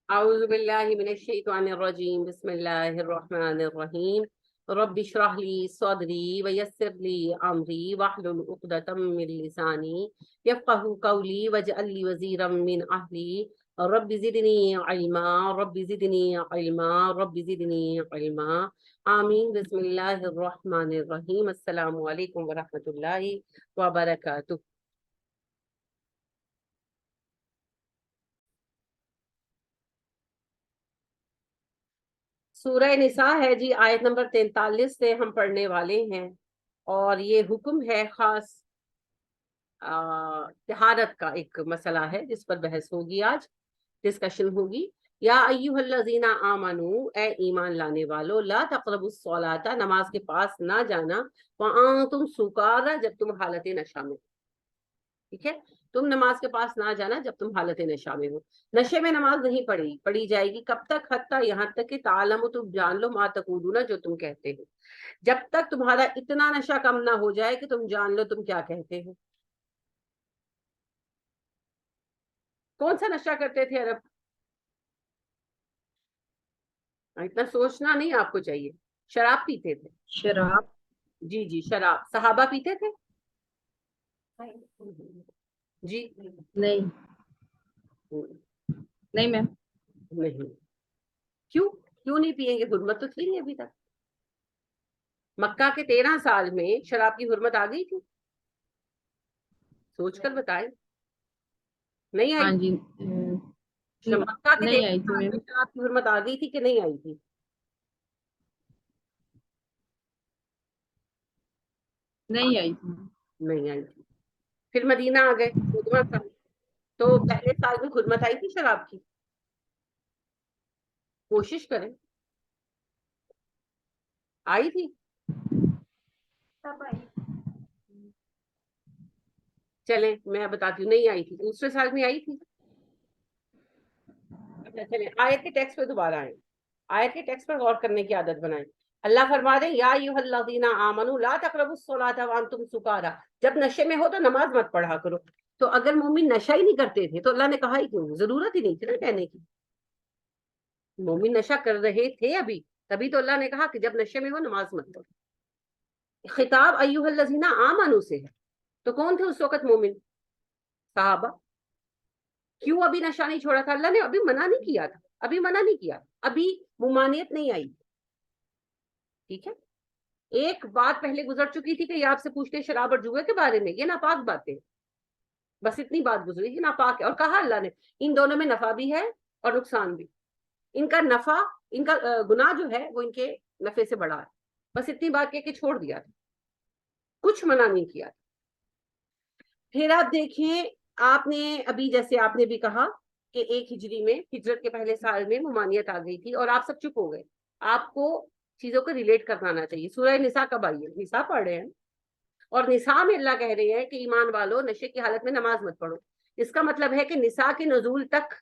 اعوذ باللہ من الشیطان الرجیم بسم اللہ الرحمن الرحیم رب اشرح لی صدری ویسر لی امری واحلل عقدۃ من لسانی یفقهوا قولی واجعل لی وزیرا من اہلی رب زدنی علما رب زدنی علما رب زدنی علما آمین بسم اللہ الرحمن الرحیم السلام علیکم ورحمۃ اللہ وبرکاتہ. سورہ نساء ہے جی، آیت نمبر 43 سے ہم پڑھنے والے ہیں، اور یہ حکم ہے خاص طہارت کا ایک مسئلہ ہے جس پر بحث ہوگی، آج ڈسکشن ہوگی. یا ایھا الذین آمنو، اے ایمان لانے والو، لا تقربوا الصلاۃ، نماز کے پاس نہ جانا، وانتم سکارا، جب تم حالت نشہ میں. ٹھیک ہے، تم نماز کے پاس نہ جانا جب تم حالت نشہ میں ہو. نشے میں نماز نہیں پڑھی جائے گی. کب تک؟ حتیٰ، یہاں تک کہ تعلم، تم جان لو، ما تقولون، جو تم کہتے ہو. جب تک تمہارا اتنا نشہ کم نہ ہو جائے کہ تم جان لو تم کیا کہتے ہو. کون سا نشہ کرتے تھے عرب؟ اتنا سوچنا نہیں آپ کو چاہیے. شراب پیتے تھے. شراب؟ جی جی، شراب. صحابہ پیتے تھے؟ جی نہیں میم. نہیں. کیوں نہیں پیئیں گے؟ حرمت تو تھی نہیں ابھی تک. مکہ کے 13 سال میں شراب کی حرمت آ گئی تھی؟ سوچ کر بتائیں. نہیں ہاں آئی؟ جی. مکہ کے نہیں 13 آئی تھی سال میم. میں شراب کی حرمت آ گئی تھی کہ نہیں آئی تھی؟ نہیں آئی تھی. نہیں آئی تھی. پھر مدینہ آ گئے 14 سال، تو پہلے سال میں حرمت آئی تھی شراب کی؟ کوشش کریں. آئی تھی؟ چلیں میں بتاتی ہوں، نہیں آئی تھی. دوسرے سال میں آئی تھی. اچھا چلیں آیت کے ٹیکسٹ پہ دوبارہ آئیں. آیت کے ٹیکسٹ پر غور کرنے کی عادت بنائیں. اللہ فرما دیں یا ایھا الذین آمنوا لا تقربوا الصلاۃ وانتم سکارا، جب نشے میں ہو تو نماز مت پڑھا کرو. تو اگر مومن نشہ ہی نہیں کرتے تھے تو اللہ نے کہا ہی کیوں؟ ضرورت ہی نہیں تھی نا کہنے کی. مومن نشہ کر رہے تھے ابھی، تبھی تو اللہ نے کہا کہ جب نشے میں ہو نماز مت پڑھو. خطاب ایھا الذین آمنوا سے ہے، تو کون تھے اس وقت مومن؟ صحابہ. کیوں ابھی نشہ نہیں چھوڑا تھا؟ اللہ نے ابھی منع نہیں کیا تھا، ابھی منع نہیں کیا، ابھی ممانعت نہیں آئی. ٹھیک ہے، ایک بات پہلے گزر چکی تھی کہ یہ آپ سے پوچھتے ہیں شراب اور جوئے کے بارے میں، یہ ناپاک باتیں. بس اتنی بات گزری کہ ناپاک ہے، اور کہا اللہ نے ان دونوں میں نفع بھی ہے اور نقصان بھی. ان کا نفع، ان کا گناہ جو ہے وہ ان کے نفع سے بڑا ہے. بس اتنی بات کہہ کے چھوڑ دیا تھا، کچھ منع نہیں کیا. پھر آپ دیکھیں، آپ نے ابھی جیسے آپ نے بھی کہا کہ 1 ہجری میں، ہجرت کے پہلے سال میں ممانعت آ گئی تھی اور آپ سب چپ ہو گئے. آپ کو چیزوں کو ریلیٹ کرنا آنا چاہیے. سورہ نساء کب آئی ہے؟ نساء پڑھ رہے ہیں، اور نساء میں اللہ کہہ رہے ہیں کہ ایمان والو نشے کی حالت میں نماز مت پڑھو. اس کا مطلب ہے کہ نساء کے نزول تک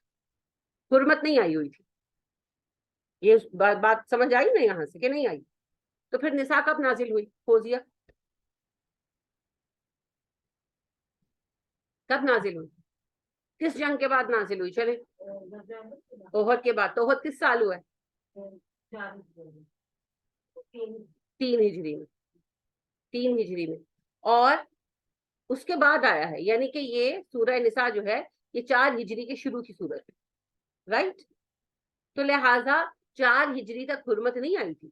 حرمت نہیں آئی ہوئی تھی. یہ بات سمجھ آئی نا یہاں سے کہ نہیں آئی؟ تو پھر نساء کب نازل ہوئی؟ فوزیہ کب نازل ہوئی؟ کس جنگ کے بعد نازل ہوئی؟ چلے احد کے بعد. تو احد کس سال ہوا ہے؟ 3 ہجری میں. 3 ہجری میں. اور اس کے بعد آیا ہے، یعنی کہ یہ سورہ نساء جو ہے یہ 4 ہجری کے شروع کی سورت ہے، رائٹ؟ تو لہٰذا 4 ہجری تک حرمت نہیں آئی تھی.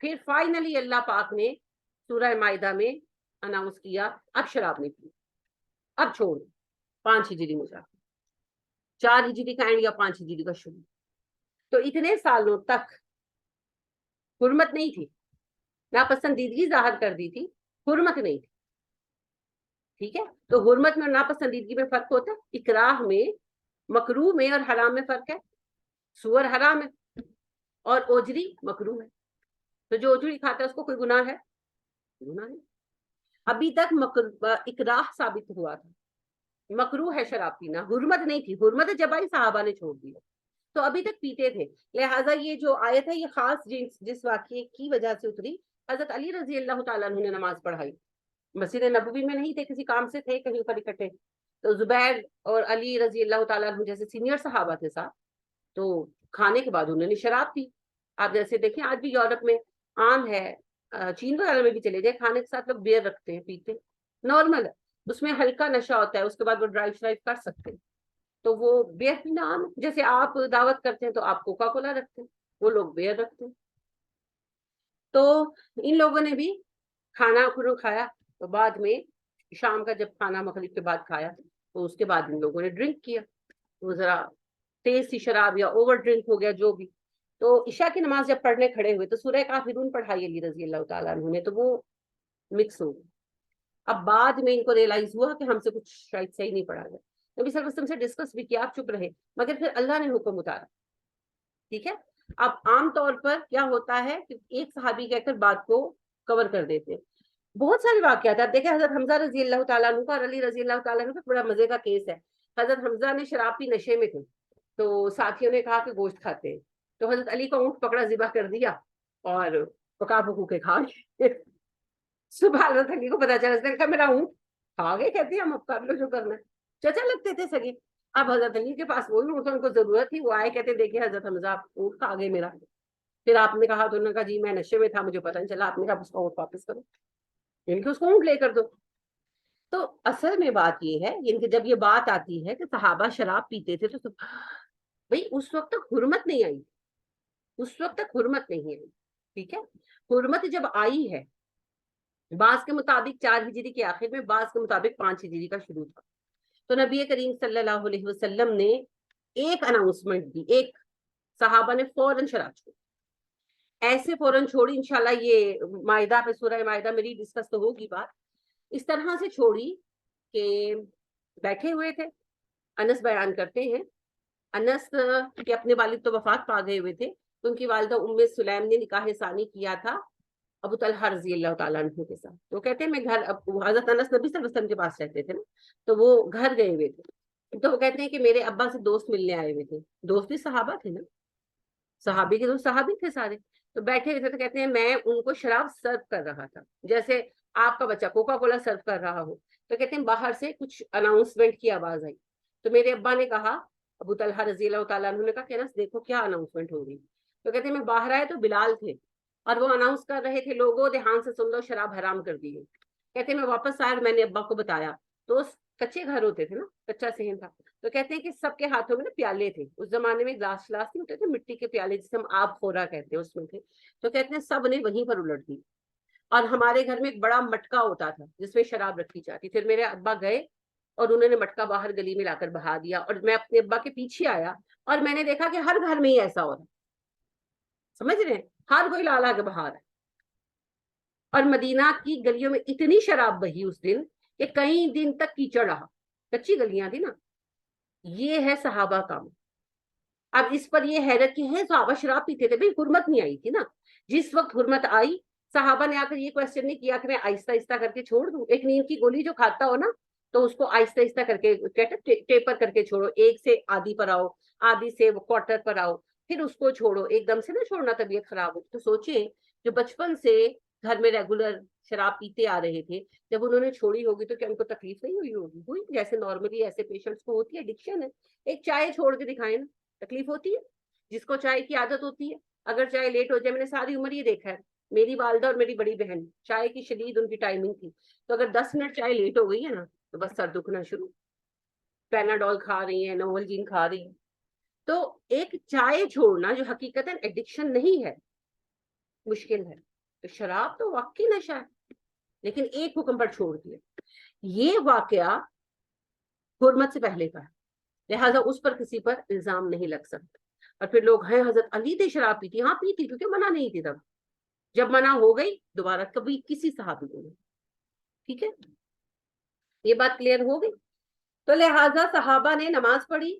پھر فائنلی اللہ پاک نے سورہ مائدہ میں اناؤنس کیا اب شراب نہیں پی، اب چھوڑ. 5 ہجری میں جا، 4 ہجری کا اینڈ یا 5 ہجری کا شروع. تو اتنے سالوں تک حرمت نہیں تھی، ناپسندیدگی ظاہر کر دی تھی، حرمت نہیں تھی. ٹھیک ہے، تو حرمت میں اور ناپسندیدگی میں فرق ہوتا ہے. اکراہ میں، مکروہ میں اور حرام میں فرق ہے. سور حرام ہے اور اوجری مکروہ ہے. تو جو اوجری کھاتا ہے اس کو کوئی گناہ ہے؟ گناہ نہیں. ابھی تک اکراہ ثابت ہوا تھا، مکروہ ہے شراب پینا، حرمت نہیں تھی. حرمت جب آئی صحابہ نے چھوڑ دیا، تو ابھی تک پیتے تھے. لہٰذا یہ جو آیت ہے یہ خاص جس واقعے کی وجہ سے اتری. حضرت علی رضی اللہ تعالیٰ عنہ نے نماز پڑھائی. مسجد نبوی میں نہیں تھے، کسی کام سے تھے کہیں پر اکٹھے. تو زبیر اور علی رضی اللہ تعالیٰ عنہ جیسے سینئر صحابہ تھے ساتھ، تو کھانے کے بعد انہوں نے شراب پی. آپ جیسے دیکھیں آج بھی یورپ میں عام ہے، چین وغیرہ میں بھی چلے جائیں، کھانے کے ساتھ لوگ بیئر رکھتے ہیں، پیتے ہیں، نارمل ہے. اس میں ہلکا نشہ ہوتا ہے، اس کے بعد وہ ڈرائیو شرائیو کر سکتے ہیں. تو وہ بیئر پینا عام ہے. جیسے آپ دعوت کرتے ہیں تو آپ کوکا کولا رکھتے ہیں، وہ لوگ بیئر رکھتے ہیں. تو ان لوگوں نے بھی کھانا کھایا، تو بعد میں شام کا جب کھانا مغرب کے بعد کھایا تو اس کے بعد ان لوگوں نے ڈرنک کیا. وہ ذرا تیز سی شراب یا اوور ڈرنک ہو گیا جو بھی. تو عشاء کی نماز جب پڑھنے کھڑے ہوئے تو سورہ کافرون پڑھائی علی رضی اللہ تعالیٰ عنہ نے، تو وہ مکس ہو گئی. اب بعد میں ان کو ریئلائز ہوا کہ ہم سے کچھ شاید صحیح نہیں پڑھا گیا. نبی صلی اللہ علیہ وسلم سے ڈسکس بھی کیا، آپ چپ رہے، مگر پھر اللہ نے حکم اتارا. ٹھیک ہے. اب عام طور پر کیا ہوتا ہے کہ ایک صحابی کہہ کر بات کو کور کر دیتے ہیں. بہت سارے واقعات آپ دیکھیں، حضرت حمزہ رضی اللہ تعالیٰ عنہ کا اور علی رضی اللہ تعالیٰ عنہ کا بڑا مزے کا کیس ہے. حضرت حمزہ نے شراب پی، نشے میں تھے، تو ساتھیوں نے کہا کہ گوشت کھاتے ہیں، تو حضرت علی کا اونٹ پکڑا، ذبح کر دیا اور پکا پکو کے کھا گئے. صبح حضرت علی کو پتا چلا، اس نے کہا میرا اونٹ کھا گئے. کہتے ہیں ہم اب کر لو جو کرنا ہے. چچا لگتے تھے سگے. اب حضرت علی کے پاس وہی اونٹ ان کو ضرورت تھی، وہ آئے کہتے دیکھیں حضرت حمزہ اونٹ کھا گئے میرا. پھر آپ نے کہا، تو انہوں نے کہا جی میں نشے میں تھا، مجھے پتہ نہیں چلا. آپ نے کہا اس کا اونٹ واپس کرو، یعنی کہ اس کو اونٹ لے کر دو. تو اصل میں بات یہ ہے، یعنی کہ جب یہ بات آتی ہے کہ صحابہ شراب پیتے تھے تو بھائی اس وقت تک حرمت نہیں آئی، اس وقت تک حرمت نہیں آئی. ٹھیک ہے. حرمت جب آئی ہے، بعض کے مطابق 4 ہجری کے آخر میں، بعض کے مطابق 5 ہجری کا شروع تھا. تو نبی کریم صلی اللہ علیہ وسلم نے ایک اناؤنسمنٹ دی، ایک صحابہ نے فوراً شراب چھوڑی. ایسے فوراً چھوڑی، انشاءاللہ یہ مائدہ پہ، سورہ مائدہ میری ڈسکس تو ہوگی بات. اس طرح سے چھوڑی کہ بیٹھے ہوئے تھے. انس بیان کرتے ہیں، انس کے اپنے والد تو وفات پا گئے ہوئے تھے، تو ان کی والدہ ام سلیم نے نکاح ثانی کیا تھا ابو طلحہ رضی اللہ تعالیٰ عنہ کے ساتھ. تو کہتے ہیں میں گھر، حضرت انس نبی صلی اللہ علیہ وسلم کے پاس رہتے تھے نا، تو وہ گھر گئے ہوئے تھے. تو وہ کہتے ہیں کہ میرے ابا سے دوست ملنے آئے ہوئے تھے. دوست بھی صحابہ تھے نا، صحابی کے دوست صحابی تھے سارے. تو بیٹھے ہوئے تھے، تو کہتے ہیں میں ان کو شراب سرو کر رہا تھا، جیسے آپ کا بچہ کوکا کولا سرو کر رہا ہو. تو کہتے ہیں باہر سے کچھ اناؤنسمنٹ کی آواز آئی. تو میرے ابا نے کہا، ابو طلحہ رضی اللہ تعالیٰ عنہ نے کہا کہ انس دیکھو کیا اناؤنسمنٹ ہو رہی. تو کہتے ہیں میں باہر آئے تو بلال تھے اور وہ اناؤنس کر رہے تھے لوگوں دھیان سے سن لو شراب حرام کر دی ہے. کہتے ہیں میں واپس آیا اور میں نے ابا کو بتایا. تو کچے گھر ہوتے تھے نا، کچا صحن تھا. تو کہتے ہیں کہ سب کے ہاتھوں میں نا پیالے تھے. اس زمانے میں گلاس شلاس نہیں ہوتے تھے، مٹی کے پیالے جسے ہم آب خورا کہتے ہیں، اس میں تھے. تو کہتے ہیں سب نے وہیں پر الٹ دی. اور ہمارے گھر میں ایک بڑا مٹکا ہوتا تھا جس میں شراب رکھی جاتی. پھر میرے ابا گئے اور انہوں نے مٹکا باہر گلی میں لا کر بہا دیا، اور میں اپنے ابا کے پیچھے آیا اور میں نے دیکھا کہ ہر گھر میں ہی ایسا ہو رہا. سمجھ رہے ہیں، ہر کوئی لا لا کے بہا رہا ہے. اور مدینہ کی گلیوں میں اتنی شراب بہی اس دن کہ کئی دن تک کیچڑ رہا. کچی گلیاں تھی نا. یہ ہے صحابہ کام. اب اس پر یہ حیرت کی ہے صحابہ شراب پیتے تھے، بھائی حرمت نہیں آئی تھی نا. جس وقت حرمت آئی، صحابہ نے آ کر یہ کوشچن نہیں کیا کہ میں آہستہ آہستہ کر کے چھوڑ دوں. ایک نیند کی گولی جو کھاتا ہو نا، تو اس کو آہستہ آہستہ کر کے ٹیپر کر کے چھوڑو. ایک سے آدھی پر آؤ، آدھی سے کوارٹر پر آؤ، پھر اس کو چھوڑو. ایک دم سے نہ چھوڑنا، طبیعت خراب ہو. تو سوچیں جو بچپن سے گھر میں ریگولر شراب پیتے آ رہے تھے، جب انہوں نے چھوڑی ہوگی تو کیا ان کو تکلیف نہیں ہوئی ہوگی؟ ہوئی. جیسے نارملی ایسے پیشنٹس کو ہوتی ہے ایڈکشن ہے. ایک چائے چھوڑ کے دکھائیں نا، تکلیف ہوتی ہے. جس کو چائے کی عادت ہوتی ہے، اگر چائے لیٹ ہو جائے، میں نے ساری عمر یہ دیکھا ہے، میری والدہ اور میری بڑی بہن چائے کی شدید ان کی ٹائمنگ تھی. تو اگر 10 منٹ چائے لیٹ ہو گئی ہے نا تو بس سر دکھنا شروع. پیناڈول کھا رہی ہیں، نوولجین کھا رہی ہیں. تو ایک چائے چھوڑنا جو حقیقت ایڈکشن نہیں ہے، مشکل ہے. تو شراب تو واقعی نشہ ہے، لیکن ایک حکم پر چھوڑ دیا. یہ واقعہ حرمت سے پہلے کا ہے، لہٰذا اس پر کسی پر الزام نہیں لگ سکتا. اور پھر لوگ ہیں حضرت علی تھے شراب پیتی، ہاں پیتی، کیونکہ منع نہیں تھی تب. جب منع ہو گئی دوبارہ کبھی کسی صحابی کو نہیں. ٹھیک ہے، یہ بات کلیئر ہو گئی. تو لہٰذا صحابہ نے نماز پڑھی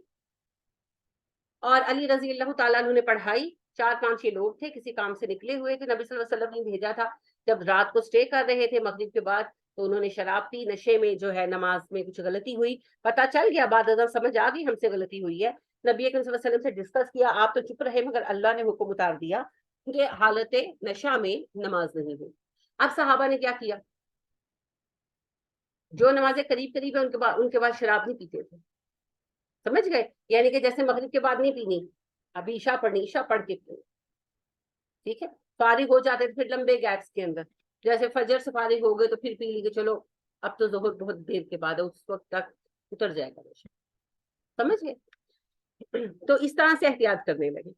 اور علی رضی اللہ تعالیٰ عنہ نے پڑھائی. 4-5 یہ لوگ تھے، کسی کام سے نکلے ہوئے تھے، نبی صلی اللہ علیہ وسلم نے بھیجا تھا. جب رات کو سٹے کر رہے تھے مغرب کے بعد، تو انہوں نے شراب پی. نشے میں جو ہے نماز میں کچھ غلطی ہوئی، پتہ چل گیا، بعد ازاں سمجھ آ گئی ہم سے غلطی ہوئی ہے. نبی اکرم صلی اللہ علیہ وسلم سے ڈسکس کیا، آپ تو چپ رہے، مگر اللہ نے حکم اتار دیا کہ حالت نشہ میں نماز نہیں ہوئی. اب صحابہ نے کیا کیا؟ جو نمازیں قریب قریب ہے ان کے بعد شراب نہیں پیتے تھے، سمجھ گئے؟ یعنی کہ جیسے مغرب کے بعد نہیں پینی، ابھی عشاء پڑھنی، عشاء پڑھ کے پینی، ٹھیک ہے؟ فارغ ہو جاتے تھے پھر لمبے گیپس کے اندر، جیسے فجر سے فارغ ہو گئے تو پھر پی لی کہ چلو اب تو ظہر بہت دیر کے بعد ہے، اس وقت تک اتر جائے گا نشہ، سمجھ گئے؟ تو اس طرح سے احتیاط کرنے لگے،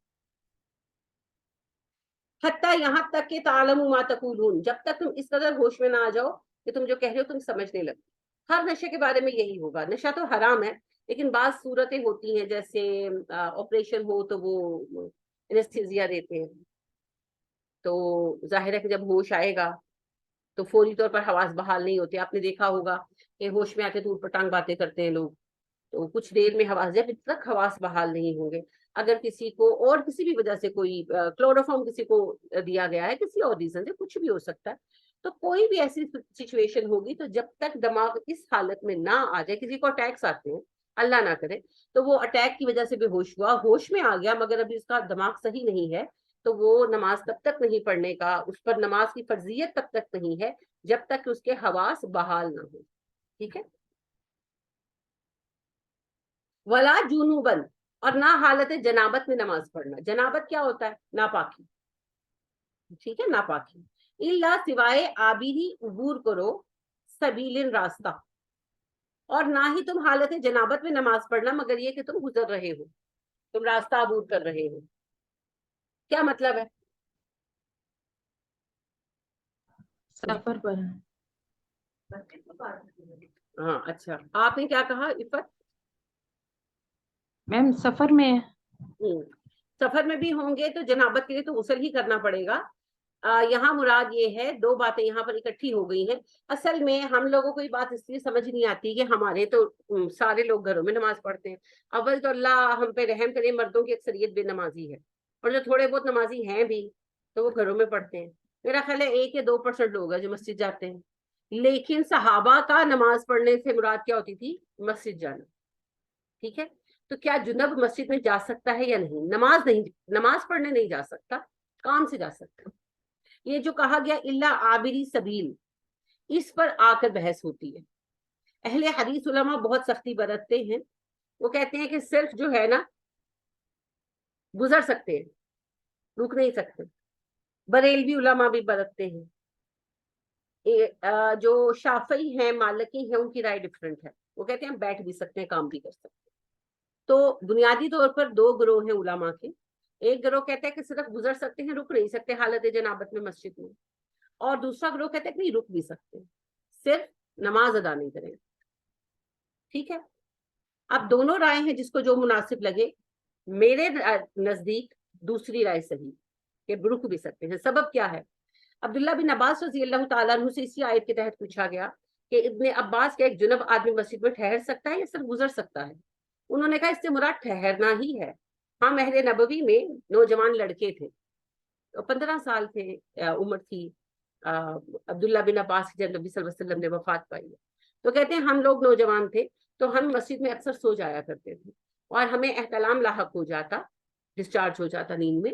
حتیٰ یہاں تک کہ تعلموا ما تقولون، جب تک تم اس قدر ہوش میں نہ آ جاؤ کہ تم جو کہہ رہے ہو تم سمجھنے لگو۔ ہر نشے کے بارے میں یہی ہوگا، نشہ تو حرام ہے لیکن بعض صورتیں ہوتی ہیں جیسے آپریشن ہو تو وہ انیستھیزیا دیتے ہیں، تو ظاہر ہے کہ جب ہوش آئے گا تو فوری طور پر حواس بحال نہیں ہوتے، آپ نے دیکھا ہوگا کہ ہوش میں آتے تو اوٹ پٹانگ باتیں کرتے ہیں لوگ، تو کچھ دیر میں حواس، جب تک حواس بحال نہیں ہوں گے، اگر کسی کو اور کسی بھی وجہ سے کوئی کلوروفارم کسی کو دیا گیا ہے کسی اور ریزن سے، کچھ بھی ہو سکتا ہے، تو کوئی بھی ایسی سچویشن ہوگی تو جب تک دماغ اس حالت میں نہ آ جائے، کسی کو اٹیکس آتے ہیں اللہ نہ کرے، تو وہ اٹیک کی وجہ سے بے ہوش ہوا، ہوش میں آ گیا مگر ابھی اس کا دماغ صحیح نہیں ہے، تو وہ نماز تب تک نہیں پڑھنے کا، اس پر نماز کی فرضیت تب تک نہیں ہے جب تک کہ اس کے حواس بحال نہ ہو، ٹھیک ہے؟ ولا جنوبن، اور نہ حالت جنابت میں نماز پڑھنا، جنابت کیا ہوتا ہے؟ ناپاکی، ٹھیک ہے، ناپاکی، الا سوائے آبیری عبور کرو، سبیل راستہ، اور نہ ہی تم حالت جنابت میں نماز پڑھنا مگر یہ کہ تم گزر رہے ہو، تم راستہ عبور کر رہے ہو، کیا مطلب ہے؟ سفر پر ہے۔ ہاں اچھا، آپ نے کیا کہا عفت؟ میم سفر میں ہے۔ سفر میں بھی ہوں گے تو جنابت کے لیے تو غسل ہی کرنا پڑے گا، یہاں مراد یہ ہے، دو باتیں یہاں پر اکٹھی ہو گئی ہیں، اصل میں ہم لوگوں کو یہ بات اس لیے سمجھ نہیں آتی کہ ہمارے تو سارے لوگ گھروں میں نماز پڑھتے ہیں، اول تو اللہ ہم پہ رحم کرے، مردوں کی اکثریت بے نمازی ہے، اور جو تھوڑے بہت نمازی ہیں بھی تو وہ گھروں میں پڑھتے ہیں، میرا خیال ہے 1 یا 2% لوگ ہیں جو مسجد جاتے ہیں، لیکن صحابہ کا نماز پڑھنے سے مراد کیا ہوتی تھی؟ مسجد جانا، ٹھیک ہے؟ تو کیا جنب مسجد میں جا سکتا ہے یا نہیں؟ نماز پڑھنے نہیں جا سکتا، کام سے جا سکتا، یہ جو کہا گیا اللہ عابری سبیل، اس پر آ کر بحث ہوتی ہے، اہل حدیث علماء بہت سختی برتتے ہیں، وہ کہتے ہیں کہ صرف جو ہے نا گزر سکتے ہیں، رک نہیں سکتے، بریلوی علماء بھی برتتے ہیں، جو شافعی ہیں مالکی ہیں ان کی رائے ڈفرنٹ ہے، وہ کہتے ہیں بیٹھ بھی سکتے ہیں کام بھی کر سکتے ہیں، تو بنیادی طور پر 2 گروہ ہیں علماء کے، ایک گروہ کہتا ہے کہ صرف گزر سکتے ہیں، رک نہیں سکتے حالت جنابت میں مسجد میں، اور دوسرا گروہ کہتا ہے کہ نہیں رک بھی سکتے، صرف نماز ادا نہیں کریں، ٹھیک ہے؟ اب دونوں رائے ہیں، جس کو جو مناسب لگے، میرے نزدیک دوسری رائے صحیح کہ رک بھی سکتے ہیں۔ سبب کیا ہے؟ عبداللہ بن عباس رضی اللہ تعالیٰ عنہ سے اسی آیت کے تحت پوچھا گیا کہ ابن عباس کا ایک جنب آدمی مسجد میں ٹھہر سکتا ہے یا صرف گزر سکتا ہے؟ انہوں نے کہا اس سے مراد ٹھہرنا ہی ہے، ہاں مہر نبوی میں نوجوان لڑکے تھے، 15 سال تھے عمر تھی عبداللہ بن عباس جب نبی صلی اللہ علیہ وسلم نے وفات پائی، تو کہتے ہیں ہم لوگ نوجوان تھے تو ہم مسجد میں اکثر سو جایا کرتے تھے اور ہمیں احتلام لاحق ہو جاتا، ڈسچارج ہو جاتا نیند میں،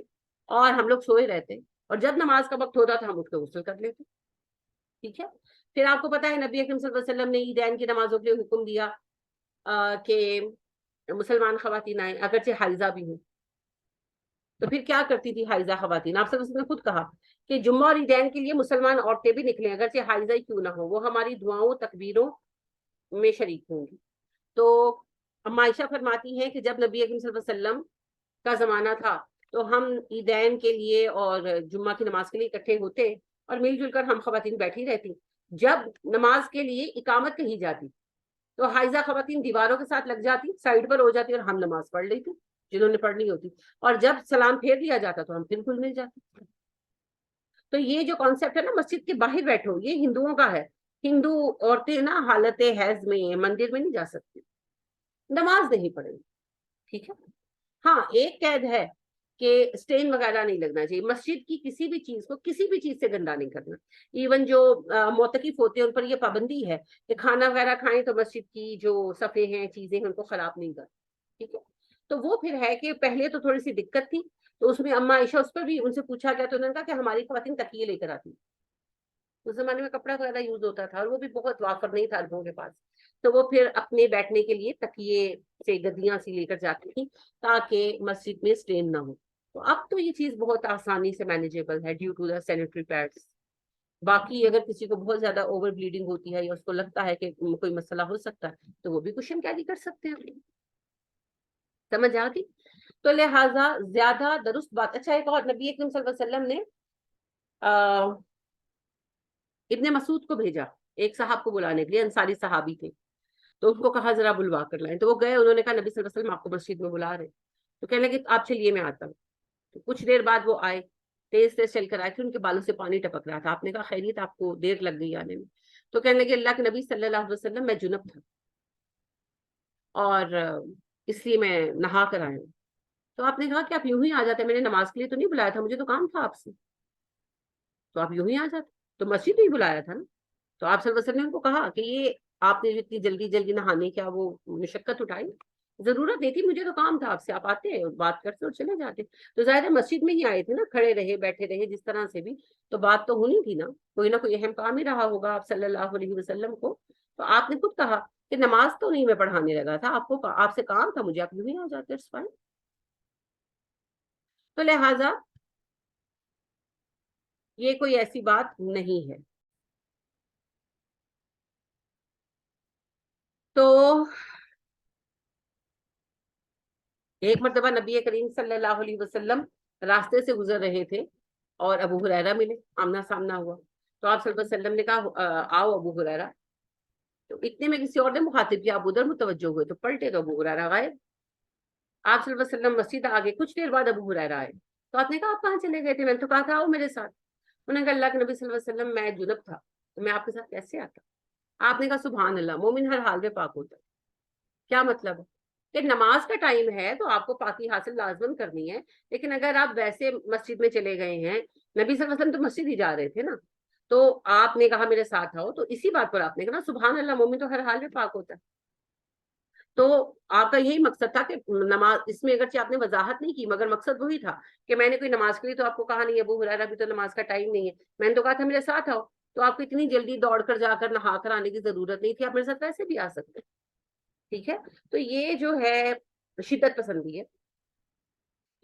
اور ہم لوگ سوئے رہتے، اور جب نماز کا وقت ہوتا تھا ہم اٹھ کے غسل کر لیتے، ٹھیک ہے؟ پھر آپ کو پتا ہے نبی اکرم صلی اللہ علیہ وسلم نے عیدین کی نمازوں کے لیے حکم دیا کہ مسلمان خواتین آئیں اگرچہ حائضہ بھی ہوں، تو پھر کیا کرتی تھی حائضہ خواتین؟ آپ صلی اللہ علیہ وسلم نے خود کہا کہ جمعہ اور عیدین کے لیے مسلمان عورتیں بھی نکلیں اگرچہ حائضہ ہی کیوں نہ ہو، وہ ہماری دعاؤں تکبیروں میں شریک ہوں گی۔ تو اما عائشہ فرماتی ہیں کہ جب نبی اکرم صلی اللہ علیہ وسلم کا زمانہ تھا تو ہم عیدین کے لیے اور جمعہ کی نماز کے لیے اکٹھے ہوتے اور مل جل کر ہم خواتین بیٹھی رہتی، جب نماز کے لیے اقامت کہی جاتی تو حائضہ خواتین دیواروں کے ساتھ لگ جاتی، سائڈ پر ہو جاتی اور ہم نماز پڑھ لیتے جنہوں نے پڑھنی ہوتی، اور جب سلام پھیر دیا جاتا تو ہم پھر کھل مل جاتے۔ تو یہ جو کانسیپٹ ہے نا مسجد کے باہر بیٹھو، یہ ہندوؤں کا ہے، ہندو عورتیں نا حالت حیض میں مندر میں نہیں جا سکتی، نماز نہیں پڑھیں، ٹھیک ہے؟ ہاں ایک قید ہے کہ سٹین وغیرہ نہیں لگنا چاہیے، مسجد کی کسی بھی چیز کو کسی بھی چیز سے گندا نہیں کرنا، ایون جو معتکف ہوتے ہیں ان پر یہ پابندی ہے کہ کھانا وغیرہ کھائیں تو مسجد کی جو صفحے ہیں چیزیں ہیں ان کو خراب نہیں کرنا، ٹھیک ہے؟ تو وہ پھر ہے کہ پہلے تو تھوڑی سی دقت تھی، تو اس میں اما عائشہ اس پر بھی ان سے پوچھا گیا تو انہوں نے کہا کہ ہماری خواتین تکیے لے کر آتی، اس زمانے میں کپڑا زیادہ یوز ہوتا تھا اور وہ بھی بہت وافر نہیں تھا لوگوں کے پاس، تو وہ پھر اپنے بیٹھنے کے لیے تکیے سے گدیاں سی لے کر جاتی تھی تاکہ مسجد میں اسٹرین نہ ہو. تو اب تو یہ چیز بہت آسانی سے مینیجیبل ہے due to the sanitary pads. باقی اگر کسی کو بہت زیادہ اوور بلیڈنگ ہوتی ہے یا اس کو لگتا ہے کہ کوئی مسئلہ ہو سکتا ہے تو وہ بھی کشن کیری کر سکتے ہیں. سمجھ آ گئی؟ تو لہٰذا زیادہ درست بات. اچھا ایک اور، نبی اکرم صلی اللہ علیہ وسلم نے ابن مسعود کو بھیجا ایک صاحب کو بلانے کے لیے، انصاری صحابی تھے، تو ان کو کہا ذرا بلوا کر لائیں. تو وہ گئے، انہوں نے کہا نبی صلی اللہ علیہ وسلم آپ کو مسجد میں بلا رہے. تو کہنے لگے آپ چلیے میں آتا ہوں. تو کچھ دیر بعد وہ آئے، تیز تیز چل کر آئے تھے، ان کے بالوں سے پانی ٹپک رہا تھا. آپ نے کہا خیریت، آپ کو دیر لگ گئی آنے میں؟ تو کہنے لگے اللہ کے نبی صلی اللہ علیہ وسلم میں جنب تھا اور اس لیے میں نہا کر آیا ہوں. تو آپ نے کہا کہ آپ یوں ہی آ جاتے، میں نے نماز کے لیے تو نہیں بلایا تھا، مجھے تو کام تھا آپ سے، تو آپ یوں ہی آ جاتے، تو مسجد نہیں بلایا تھا نا. تو آپ صلی اللہ علیہ وسلم نے ان کو کہا کہ یہ آپ نے جو اتنی جلدی جلدی نہانے کیا وہ مشقت اٹھائی، ضرورت نہیں تھی، مجھے تو کام تھا آپ سے، آپ آتے بات کرتے اور چلے جاتے. تو ظاہر ہے مسجد میں ہی آئے تھے نا، کھڑے رہے بیٹھے رہے جس طرح سے بھی، تو بات تو ہونی تھی نا، کوئی نہ کوئی اہم کام ہی رہا ہوگا آپ صلی اللہ علیہ وسلم کو. تو آپ نے خود کہا کہ نماز تو نہیں میں پڑھانے لگا تھا، آپ کو آپ سے کام تھا، مجھے آپ یوں ہی آ جاتے. تو لہٰذا یہ کوئی ایسی بات نہیں ہے. تو ایک مرتبہ نبی کریم صلی اللہ علیہ وسلم راستے سے گزر رہے تھے اور ابو ہریرہ ملے، آمنا سامنا ہوا. تو آپ صلی اللہ علیہ وسلم نے کہا آؤ ابو ہریرہ. تو اتنے میں کسی اور نے مخاطب کیا، آپ ادھر متوجہ ہوئے تو پلٹے تو ابو ہریرہ غائب. آپ صلی اللہ علیہ وسلم مسجد آگے، کچھ دیر بعد ابو ہریرہ آئے. تو آپ نے کہا آپ کہاں چلے گئے تھے؟ میں نے تو کہا تھا آؤ میرے ساتھ. انہوں نے کہا اللہ کے نبی صلی اللہ علیہ وسلم میں جنب تھا تو میں آپ کے ساتھ کیسے آتا. آپ نے کہا سبحان اللہ، مومن ہر حال میں پاک ہوتا ہے. کیا مطلب ہے کہ نماز کا ٹائم ہے تو آپ کو پاکی حاصل لازمن کرنی ہے، لیکن اگر آپ ویسے مسجد میں چلے گئے ہیں، نبی صلی اللہ علیہ وسلم تو مسجد ہی جا رہے تھے نا، تو آپ نے کہا میرے ساتھ آؤ، تو اسی بات پر آپ نے کہا سبحان اللہ، مومن تو ہر حال میں پاک ہوتا ہے. تو آپ کا یہی مقصد تھا کہ نماز، اس میں اگرچہ آپ نے وضاحت نہیں کی مگر مقصد وہی تھا کہ میں نے کوئی نماز کے لیے تو آپ کو کہا نہیں ابو ہریرہ بھی تو نماز کا ٹائم نہیں ہے، میں نے تو کہا تھا میرے ساتھ آؤ. تو آپ کو اتنی جلدی دوڑ کر جا کر نہا کر آنے کی ضرورت نہیں تھی، آپ میرے ساتھ ویسے بھی آ سکتے. ٹھیک ہے. تو یہ جو ہے شدت پسندی ہے.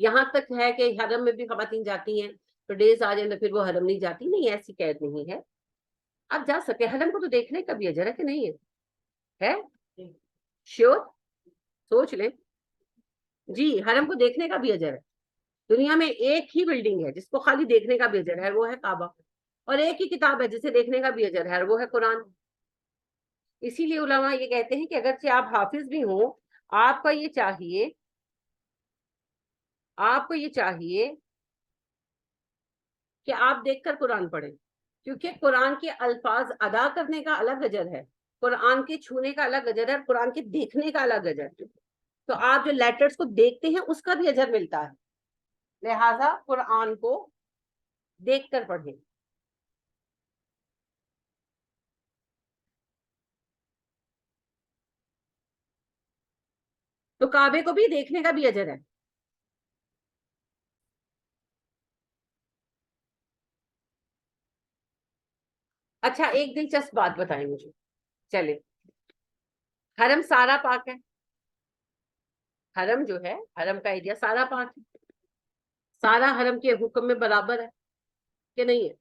یہاں تک ہے کہ حرم میں بھی خواتین جاتی ہیں تو ڈیز آ جائیں تو پھر وہ حرم نہیں جاتی، نہیں ایسی قید نہیں ہے، آپ جا سکتے. حرم کو تو دیکھنے کا بھی اجر ہے کہ نہیں ہے شیور سوچ لیں جی، حرم کو دیکھنے کا بھی اجر ہے. دنیا میں ایک ہی بلڈنگ ہے جس کو خالی دیکھنے کا بھی اجر ہے، وہ ہے کعبہ، اور ایک ہی کتاب ہے جسے دیکھنے کا بھی اجر ہے، وہ ہے قرآن. اسی لیے علماء یہ کہتے ہیں کہ اگرچہ آپ حافظ بھی ہوں، آپ کو یہ چاہیے کہ آپ دیکھ کر قرآن پڑھیں، کیونکہ قرآن کے الفاظ ادا کرنے کا الگ اجر ہے، قرآن کے چھونے کا الگ اجر ہے، قرآن کے دیکھنے کا الگ اجر ہے. تو آپ جو لیٹرز کو دیکھتے ہیں اس کا بھی اجر ملتا ہے، لہذا قرآن کو دیکھ کر پڑھیں. تو کعبے کو بھی دیکھنے کا بھی اجر ہے. اچھا ایک دلچسپ بات بتائیں مجھے، چلے حرم سارا پاک ہے، حرم جو ہے، حرم کا ایریا سارا پاک ہے، سارا حرم کے حکم میں برابر ہے کہ نہیں ہے؟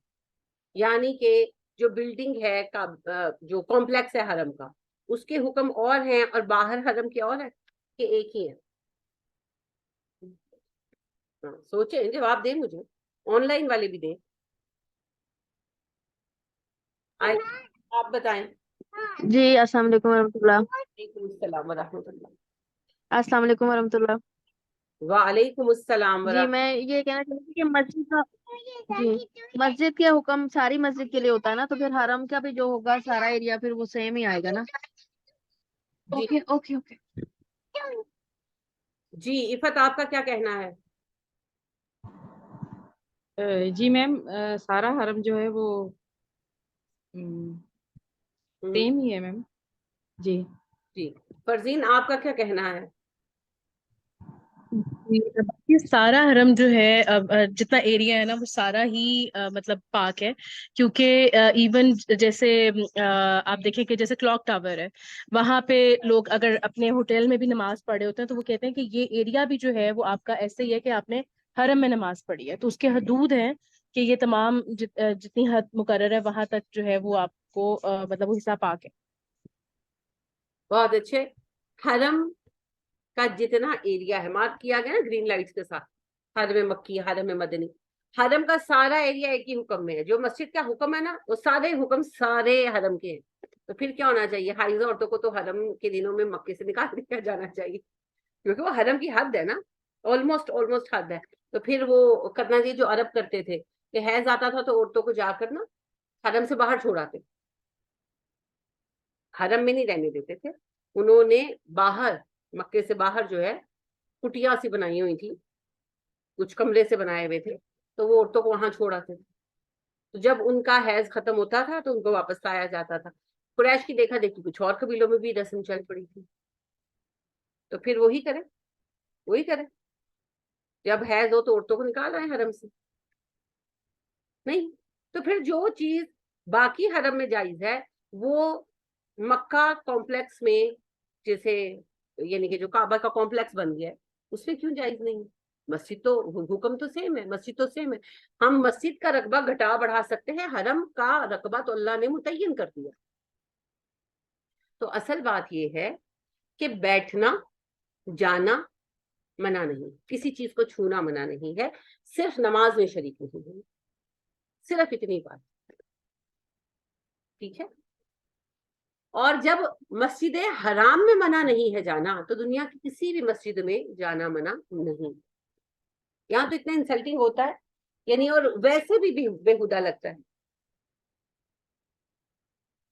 یعنی کہ جو بلڈنگ ہے جو کمپلیکس ہے حرم کا، اس کے حکم اور ہیں اور باہر حرم کے اور ہے کہ ایک ہی ہے؟ سوچیں، جواب دیں مجھے، آن لائن والے بھی دیں. آپ بتائیں. جی السلام علیکم ورحمۃ اللہ. وعلیکم السلام ورحمۃ اللہ. السلام علیکم ورحمۃ اللہ. وعلیکم السلام جی ورحمۃ. میں یہ کہنا چاہتی ہوں کہ مسجد کا، جی مسجد کے حکم ساری مسجد کے لیے ہوتا ہے نا، تو پھر حرم کا بھی جو ہوگا سارا ایریا پھر وہ سیم ہی آئے گا نا. Okay okay okay. جی عفت آپ کا کیا کہنا ہے؟ جی میم، سارا حرم جو ہے وہ سیم ہی ہے میم. جی جی فرزین آپ کا کیا کہنا ہے؟ یہ سارا حرم جو ہے جتنا ایریا ہے نا وہ سارا ہی مطلب پاک ہے، کیونکہ ایون جیسے آپ دیکھیں کہ جیسے کلاک ٹاور ہے، وہاں پہ لوگ اگر اپنے ہوٹل میں بھی نماز پڑھے ہوتے ہیں تو وہ کہتے ہیں کہ یہ ایریا بھی جو ہے وہ آپ کا ایسے ہی ہے کہ آپ نے حرم میں نماز پڑھی ہے، تو اس کے حدود ہیں کہ یہ تمام جتنی حد مقرر ہے وہاں تک جو ہے وہ آپ کو مطلب وہ حصہ پاک ہے۔ بہت اچھے. حرم کا جتنا ایریا ہے مارک کیا گیا نا گرین لائٹس کے ساتھ، حرم مکی، حرم مدنی، حرم کا سارا ایریا ایک ہی حکم میں ہے. جو مسجد کا حکم ہے نا وہ سارے حکم سارے حرم کے ہیں. تو پھر کیا ہونا چاہیے؟ حائض عورتوں کو تو حرم کے دنوں میں مکے سے نکال دیا جانا چاہیے، کیونکہ وہ حرم کی حد ہے نا، آلموسٹ حد ہے. تو پھر وہ کرنا چاہیے جو عرب کرتے تھے کہ حیض آتا تھا تو عورتوں کو جا کر نا حرم سے باہر چھوڑاتے، حرم میں نہیں رہنے دیتے تھے. انہوں نے باہر مکے سے باہر جو ہے کٹیاں سی بنائی ہوئی تھی، کچھ کمرے سے بنائے ہوئے تھے، تو وہ عورتوں کو وہاں چھوڑاتے تھے. تو جب ان کا حیض ختم ہوتا تھا تو ان کو واپس لایا جاتا تھا. قریش کی دیکھا دیکھی کچھ اور قبیلوں میں بھی رسم چل پڑی تھی، تو پھر وہی کرے. جب حیض ہو تو عورتوں کو نکال آئے حرم سے، نہیں. تو پھر جو چیز باقی حرم میں جائز ہے وہ مکہ کمپلیکس میں، جیسے یعنی کہ جو کعبہ کا کمپلیکس بن گیا ہے اس میں کیوں جائز نہیں؟ مسجد تو حکم تو سیم ہے، مسجد تو سیم ہے. ہم مسجد کا رقبہ گھٹا بڑھا سکتے ہیں، حرم کا رقبہ تو اللہ نے متعین کر دیا. تو اصل بات یہ ہے کہ بیٹھنا جانا منع نہیں، کسی چیز کو چھونا منع نہیں ہے، صرف نماز میں شریک نہیں ہے، صرف اتنی بات. ٹھیک ہے. اور جب مسجد حرام میں منع نہیں ہے جانا تو دنیا کی کسی بھی مسجد میں جانا منع نہیں. یہاں تو اتنا انسلٹنگ ہوتا ہے یعنی، اور ویسے بھی بےہودہ لگتا ہے.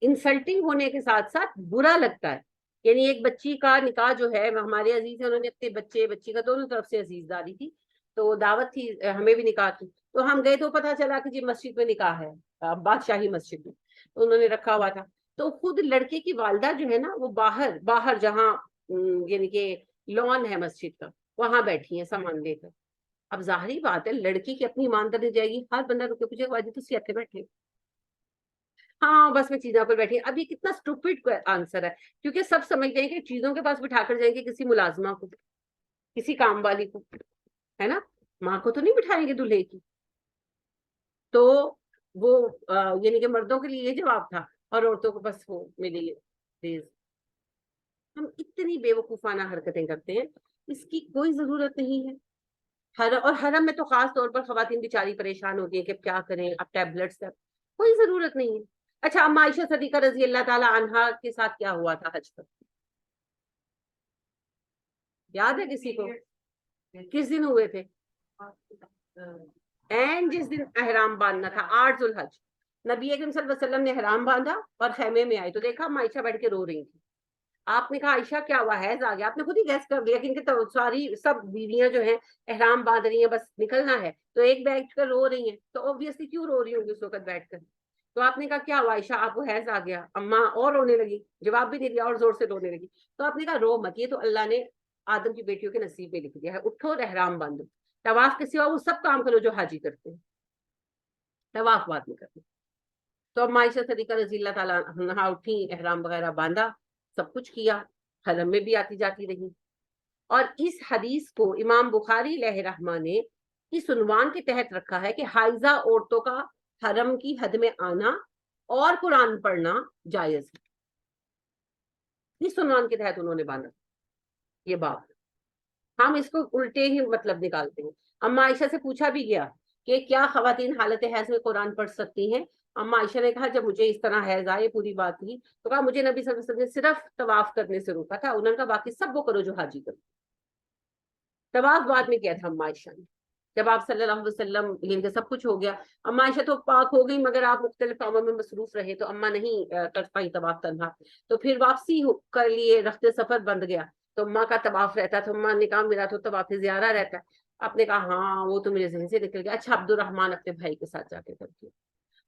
انسلٹنگ ہونے کے ساتھ ساتھ برا لگتا ہے. یعنی ایک بچی کا نکاح جو ہے، ہمارے عزیز ہیں، انہوں نے اپنے بچی کا دونوں طرف سے عزیز داری تھی، تو دعوت تھی، ہمیں بھی نکاح تھی، تو ہم گئے تو پتہ چلا کہ جی مسجد میں نکاح ہے، بادشاہی مسجد میں انہوں نے رکھا ہوا تھا. تو خود لڑکے کی والدہ جو ہے نا وہ باہر جہاں یعنی کہ لان ہے مسجد کا، وہاں بیٹھی ہیں سامان لے کر. اب ظاہری بات ہے لڑکی کی اپنی ایمانداری جائے گی، ہر بندہ رکے پوچھے گا تو سی بیٹھے، ہاں بس میں چیزوں پر بیٹھی. اب یہ کتنا اسٹوپڈ آنسر ہے، کیونکہ سب سمجھتے ہیں کہ چیزوں کے پاس بٹھا کر جائیں گے کسی ملازمہ کو، کسی کام والی کو، ہے نا، ماں کو تو نہیں بٹھائیں گے دلہے کی. تو وہ یعنی کہ مردوں کے لیے یہ جواب تھا اور عورتوں کو بس وہ ملی چیز. ہم اتنی بے وقوفانہ حرکتیں کرتے ہیں، اس کی کوئی ضرورت نہیں ہے. اور حرم میں تو خاص طور پر خواتین بیچاری پریشان ہوتی ہیں کہ کیا کریں، اب ٹیبلٹس ہے، کوئی ضرورت نہیں ہے. اچھا، اما عائشہ صدیقہ رضی اللہ تعالی عنہا کے ساتھ کیا ہوا تھا حج پر؟ یاد ہے کسی کو؟ کس دن ہوئے تھے؟ اینڈ جس دن احرام باندھنا تھا 8 ذو الحج، نبی اکرم صلی اللہ علیہ وسلم نے احرام باندھا اور خیمے میں آئے تو دیکھا اما عائشہ بیٹھ کے رو رہی تھی. آپ نے کہا عائشہ کیا ہوا، حیض آ گیا؟ آپ نے خود ہی گیس کر دیا کہ ساری سب بیویاں جو ہیں احرام باندھ رہی ہیں، بس نکلنا ہے، تو ایک بیٹھ کر رو رہی ہیں، تو اوبویسلی کیوں رو رہی ہوں گی اس وقت بیٹھ کر؟ تو آپ نے کہا کیا ہوا عائشہ، آپ کو حیض آ گیا؟ اما اور رونے لگی، جواب بھی نہیں دیا اور زور سے رونے لگی. تو آپ نے کہا رو مت، یہ تو اللہ نے آدم کی بیٹیوں کے نصیب میں لکھ دیا ہے، اٹھو اور احرام باندھو، طواف کے سوا وہ سب کام کرو جو حاجی کرتے ہیں، طواف بعد میں کرتے. تو اب عائشہ صدیقہ رضی اللہ تعالیٰ عنہا اٹھی، احرام وغیرہ باندھا، سب کچھ کیا، حرم میں بھی آتی جاتی رہی. اور اس حدیث کو امام بخاری علیہ رحمہ نے اس عنوان کے تحت رکھا ہے کہ حائضہ عورتوں کا حرم کی حد میں آنا اور قرآن پڑھنا جائز ہے. اس عنوان کے تحت انہوں نے باندھا یہ بات. ہم اس کو الٹے ہی مطلب نکالتے ہیں. اما عائشہ سے پوچھا بھی گیا کہ کیا خواتین حالت حیض میں قرآن پڑھ سکتی ہیں؟ اما عائشہ نے کہا جب مجھے اس طرح حیض آئے پوری بات تھی تو کہا مجھے نبی صلی اللہ علیہ وسلم نے صرف طواف کرنے سے روکا تھا، انہوں نے کہا باقی سب وہ کرو جو حاجی کرو. طواف بعد میں کیا تھا اما عائشہ نے، جب آپ صلی اللہ علیہ وسلم یعنی کہ سب کچھ ہو گیا. اما عائشہ تو پاک ہو گئی مگر آپ مختلف کاموں میں مصروف رہے تو اما نہیں کر پائی طواف تنہا. تو پھر واپسی کر لیے، رخت سفر بند گیا تو اما کا طواف رہتا تھا. اما نے کہا میرا تو طواف زیارہ رہتا ہے. آپ نے کہا ہاں وہ تو میرے ذہن سے نکل گیا. اچھا عبد الرحمن اپنے بھائی کے ساتھ جا کے کرتی.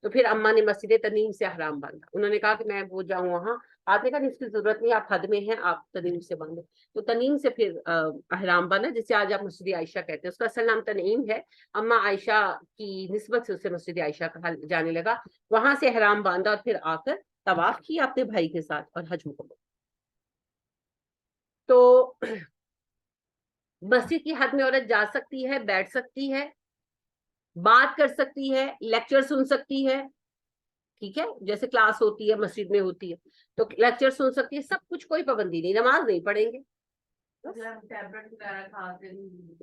تو پھر اما نے مسجد تنعیم سے احرام باندھا. انہوں نے کہا کہ میں وہ جاؤں وہاں. آپ نے کہا اس کی ضرورت نہیں, آپ حد میں ہیں, آپ تنعیم سے باندھیں. تو تنعیم سے پھر احرام باندھا, جسے آج آپ مسجد عائشہ کہتے ہیں. اس کا اصل نام تنعیم ہے, اما عائشہ کی نسبت سے اسے مسجد عائشہ کہا جانے لگا. وہاں سے احرام باندھا اور پھر آ کر طواف کیا اپنے بھائی کے ساتھ اور حج مکمل. تو مسجد کی حد میں عورت جا سکتی ہے, بیٹھ سکتی ہے, بات کر سکتی ہے, لیکچر سن سکتی ہے, ٹھیک ہے, جیسے کلاس ہوتی ہے مسجد میں ہوتی ہے تو لیکچر سن سکتی ہے, سب کچھ, کوئی پابندی نہیں, نماز نہیں پڑھیں گے,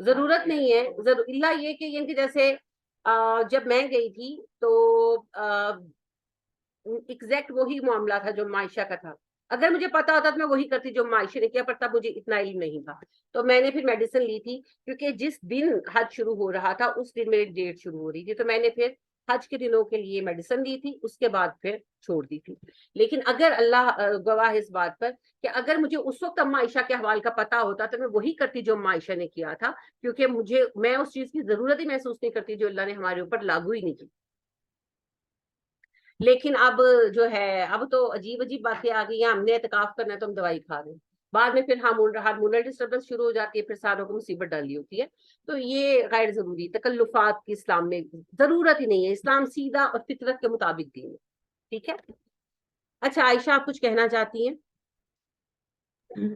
ضرورت نہیں ہے. اللہ یہ کہ ان کی جیسے جب میں گئی تھی تو ایگزیکٹ وہی معاملہ تھا جو معائشہ کا تھا. اگر مجھے پتا ہوتا تو میں وہی کرتی جو معائشہ نے کیا, پر تب مجھے اتنا علم نہیں تھا. تو میں نے پھر میڈیسن لی تھی, کیونکہ جس دن حج شروع ہو رہا تھا اس دن میری ڈیٹ شروع ہو رہی تھی, تو میں نے پھر حج کے دنوں کے لیے میڈیسن لی تھی, اس کے بعد پھر چھوڑ دی تھی. لیکن اگر اللہ گواہ ہے اس بات پر کہ اگر مجھے اس وقت اما عائشہ کے حوال کا پتا ہوتا تو میں وہی کرتی جو اما عائشہ نے کیا تھا, کیونکہ میں اس چیز کی ضرورت ہی محسوس نہیں کرتی جو اللہ نے ہمارے اوپر لاگو ہی نہیں کی. لیکن اب جو ہے, اب تو عجیب عجیب باتیں آ گئی ہیں. ہم نے اعتکاف کرنا ہے تو ہم دوائی کھا رہے ہیں, بعد میں پھر ہارمونل ڈسٹربنس شروع ہو جاتی ہے, پھر ساروں کو مصیبت ڈالی ہوتی ہے. تو یہ غیر ضروری تکلفات کی اسلام میں ضرورت ہی نہیں ہے. اسلام سیدھا اور فطرت کے مطابق دین ہے, ٹھیک ہے. اچھا عائشہ, آپ کچھ کہنا چاہتی ہیں؟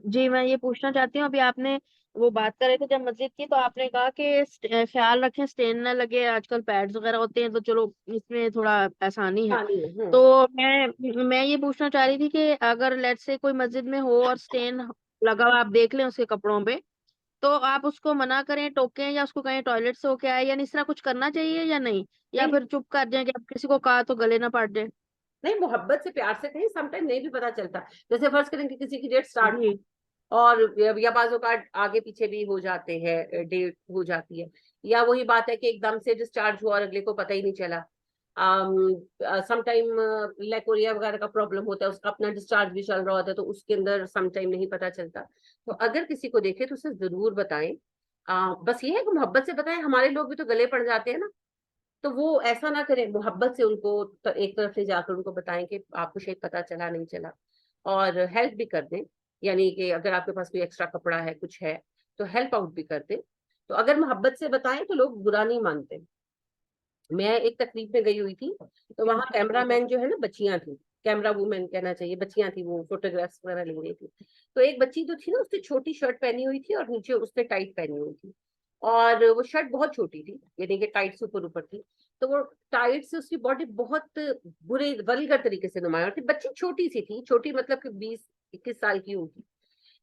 جی میں یہ پوچھنا چاہتی ہوں, ابھی آپ نے وہ بات کر رہے تھے جب مسجد کی, تو آپ نے کہا کہ خیال رکھیں اسٹین نہ لگے, آج کل پیڈز وغیرہ ہوتے ہیں تو چلو اس میں تھوڑا آسانی ہے. تو میں یہ پوچھنا چاہ رہی تھی کہ اگر لیٹ سے کوئی مسجد میں ہو اور اسٹین لگا ہوا آپ دیکھ لیں اس کے کپڑوں پہ, تو آپ اس کو منع کریں, ٹوکیں, یا اس کو کہیں ٹوائلٹ سے ہو کے آئے, یعنی اس طرح کچھ کرنا چاہیے یا نہیں, یا پھر چپ کر جائیں کہ اب کسی کو کہا تو گلے نہ پڑ جائے؟ نہیں, محبت سے پیار سے کہیں, سم ٹائم نہیں بھی پتا چلتا. جیسے فرض کریں کہ کسی کی ڈیٹ سٹارٹ ہوئی اور یا بعض اوقات آگے پیچھے بھی ہو جاتے ہیں, ڈیٹ ہو جاتی ہے, یا وہی بات ہے کہ ایک دم سے ڈسچارج ہوا اور اگلے کو پتہ ہی نہیں چلا. سم ٹائم لیکوریا وغیرہ کا پرابلم ہوتا ہے, اس کا اپنا ڈسچارج بھی چل رہا ہوتا ہے, تو اس کے اندر سم ٹائم نہیں پتا چلتا. تو اگر کسی کو دیکھے تو اسے ضرور بتائیں. بس یہ ہے کہ محبت سے بتائیں. ہمارے لوگ بھی تو گلے پڑ جاتے ہیں نا, تو وہ ایسا نہ کریں, محبت سے ان کو ایک طرف سے جا کر ان کو بتائیں کہ آپ کو شاید پتا چلا نہیں چلا, اور ہیلپ بھی کر دیں. یعنی کہ اگر آپ کے پاس کوئی ایکسٹرا کپڑا ہے, کچھ ہے, تو ہیلپ آؤٹ بھی کر دیں. تو اگر محبت سے بتائیں تو لوگ برا نہیں مانتے. میں ایک تقریب میں گئی ہوئی تھی, تو وہاں کیمرہ مین جو ہے نا, بچیاں تھیں, کیمرہ وومین کہنا چاہیے, بچیاں تھیں, وہ فوٹوگرافس وغیرہ لے رہی تھی. تو ایک بچی جو تھی نا, اس نے چھوٹی شرٹ پہنی ہوئی تھی اور نیچے اس نے ٹائٹ پہنی ہوئی تھی, اور وہ شرٹ بہت چھوٹی تھی, یعنی کہ ٹائٹ سے اوپر تھی. تو وہ ٹائٹ سے اس کی باڈی بہت برے ولگر طریقے سے نمایاں تھی. بچی چھوٹی سی تھی, چھوٹی مطلب کہ 20-21 سال کی ہوگی.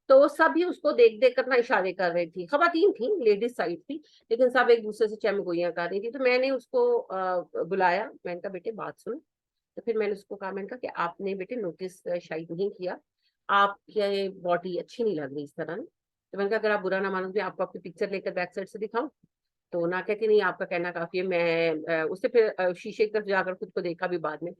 تو سب ہی اس کو دیکھ دیکھ کر اشارے کر رہی تھی. خواتین تھیں, لیڈیز سائڈ تھی, لیکن سب ایک دوسرے سے چمگوئیاں کر رہی تھی. تو میں نے اس کو بلایا, میں نے کہا بیٹے بات سن. تو پھر میں نے اس کو کہا, میں نے کہا کہ آپ نے بیٹے نوٹس شاید نہیں کیا, آپ کی باڈی اچھی نہیں لگ رہی اس طرح. تو میں نے کہا اگر آپ برا نہ مانو, آپ کو اپنی پکچر لے کر بیک سائڈ سے دکھاؤں. تو نہ کہتی نہیں, آپ کا کہنا کافی ہے. میں اس سے پھر شیشے کی طرف جا کر خود کو دیکھا بھی بعد میں.